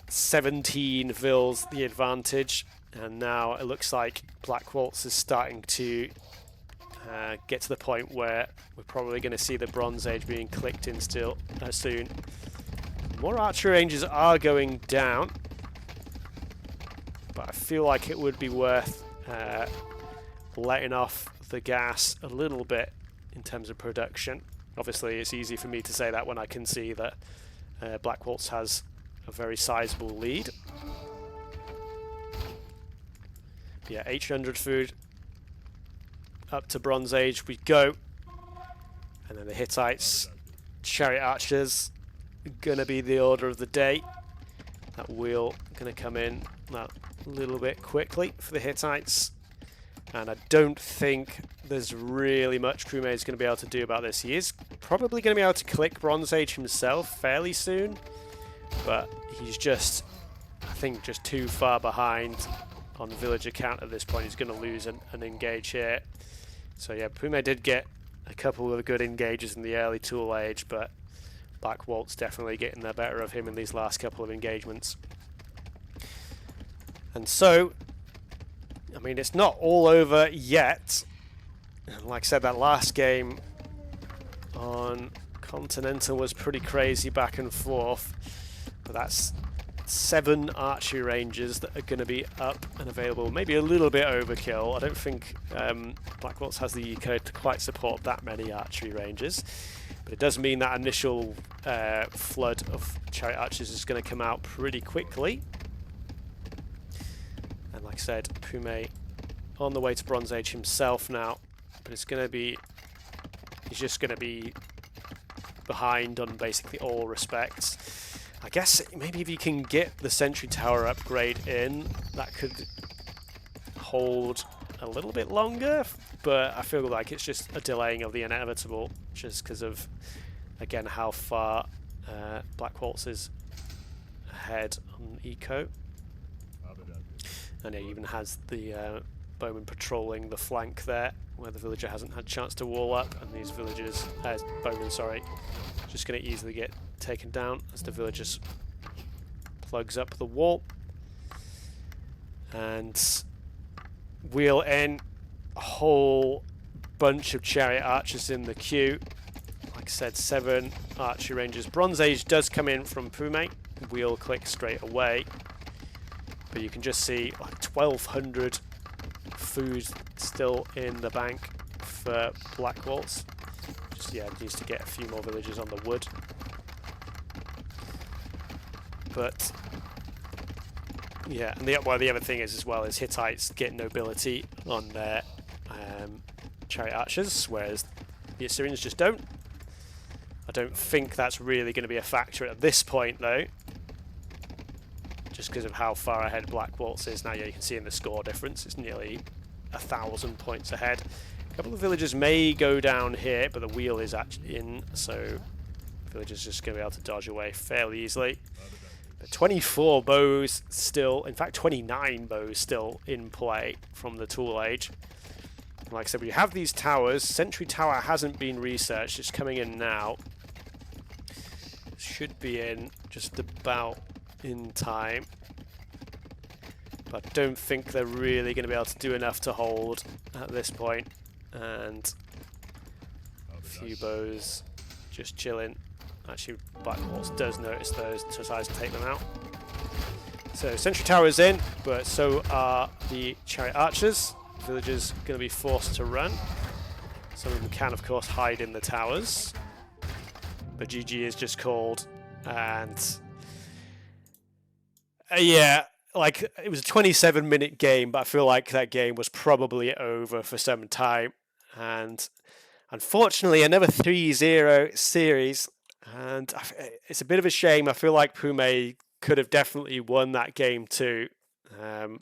17 Vils the advantage, and now it looks like Blackwoltz is starting to get to the point where we're probably going to see the Bronze Age being clicked in soon. More archer ranges are going down, but I feel like it would be worth letting off the gas a little bit in terms of production. Obviously it's easy for me to say that when I can see that Blackwoltz has a very sizable lead. But yeah, 800 food up to Bronze Age we go, and then the Hittites, chariot archers, gonna be the order of the day. That wheel gonna come in a little bit quickly for the Hittites. And I don't think there's really much Pume is going to be able to do about this. He is probably going to be able to click Bronze Age himself fairly soon, but he's just, I think, just too far behind on villager count at this point. He's going to lose an engage here. So yeah, Pume did get a couple of good engages in the early Tool Age, but Blackwoltz definitely getting the better of him in these last couple of engagements. And so, I mean, it's not all over yet. And like I said, that last game on Continental was pretty crazy back and forth. But that's 7 archery ranges that are going to be up and available. Maybe a little bit overkill. I don't think Blackwoltz has the code to quite support that many archery ranges. But it does mean that initial flood of chariot archers is going to come out pretty quickly. And like I said, Pume on the way to Bronze Age himself now, but it's going to be, he's just going to be behind on basically all respects. I guess maybe if you can get the Sentry Tower upgrade in, that could hold a little bit longer, but I feel like it's just a delaying of the inevitable, just because of, again, how far Blackwoltz is ahead on eco. And it even has the bowman patrolling the flank there, where the villager hasn't had a chance to wall up, and these villagers, bowmen, sorry, just going to easily get taken down as the villagers plugs up the wall. And wheel in a whole bunch of chariot archers in the queue. Like I said, 7 archery ranges. Bronze Age does come in from Pume. Wheel click straight away. But you can just see like 1,200 food still in the bank for Blackwoltz. Just, yeah, needs to get a few more villagers on the wood. But yeah, and the other thing is as well is Hittites get nobility on their chariot archers, whereas the Assyrians just don't. I don't think that's really going to be a factor at this point though, just because of how far ahead Blackwoltz is now. Yeah, you can see in the score difference, it's nearly 1,000 points ahead. A couple of villagers may go down here, but the wheel is actually in, so villagers just going to be able to dodge away fairly easily. But 24 bows still, in fact 29 bows still in play from the Tool Age. And like I said, we have these towers. Sentry Tower hasn't been researched, it's coming in now. Should be in just about in time. But I don't think they're really going to be able to do enough to hold at this point. And a few bows just chilling. Actually, Blackwoltz does notice those and decides to take them out. So Sentry Tower is in, but so are the chariot archers. Villagers going to be forced to run. Some of them can, of course, hide in the towers. But GG is just called, and yeah, like it was a 27-minute game, but I feel like that game was probably over for some time. And unfortunately, another 3-0 series. And it's a bit of a shame. I feel like Pume could have definitely won that game too. And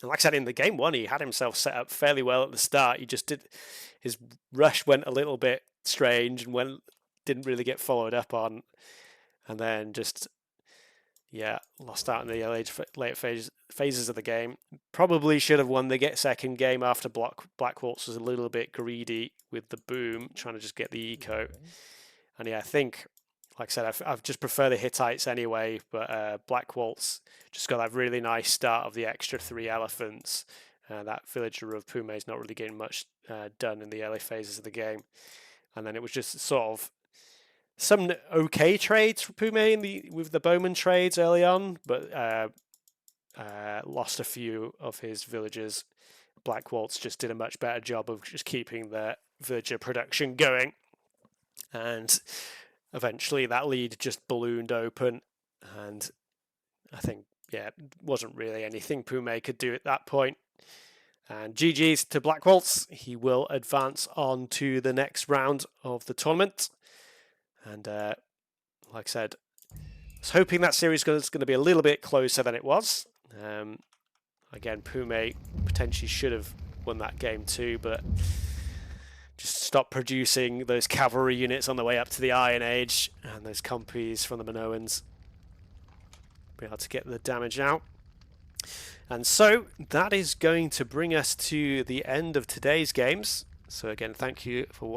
like I said, in the game one, he had himself set up fairly well at the start. He just did, his rush went a little bit strange and didn't really get followed up on. And then just, yeah, lost out in the late phases of the game. Probably should have won the second game after Blackwoltz was a little bit greedy with the boom, trying to just get the eco. And yeah, I think, like I said, I just prefer the Hittites anyway, but Blackwoltz just got that really nice start of the extra 3 elephants. That villager of Pume is not really getting much done in the early phases of the game. And then it was just sort of some okay trades for Pume with the bowman trades early on, but lost a few of his villagers. Blackwoltz just did a much better job of just keeping the villager production going. And eventually that lead just ballooned open, and I think, yeah, wasn't really anything Pume could do at that point. And GG's to Blackwoltz. He will advance on to the next round of the tournament. And like I said, I was hoping that series was going to be a little bit closer than it was. Again, Pume potentially should have won that game too, but just stopped producing those cavalry units on the way up to the Iron Age, and those compies from the Minoans be able to get the damage out. And so that is going to bring us to the end of today's games. So again, thank you for watching.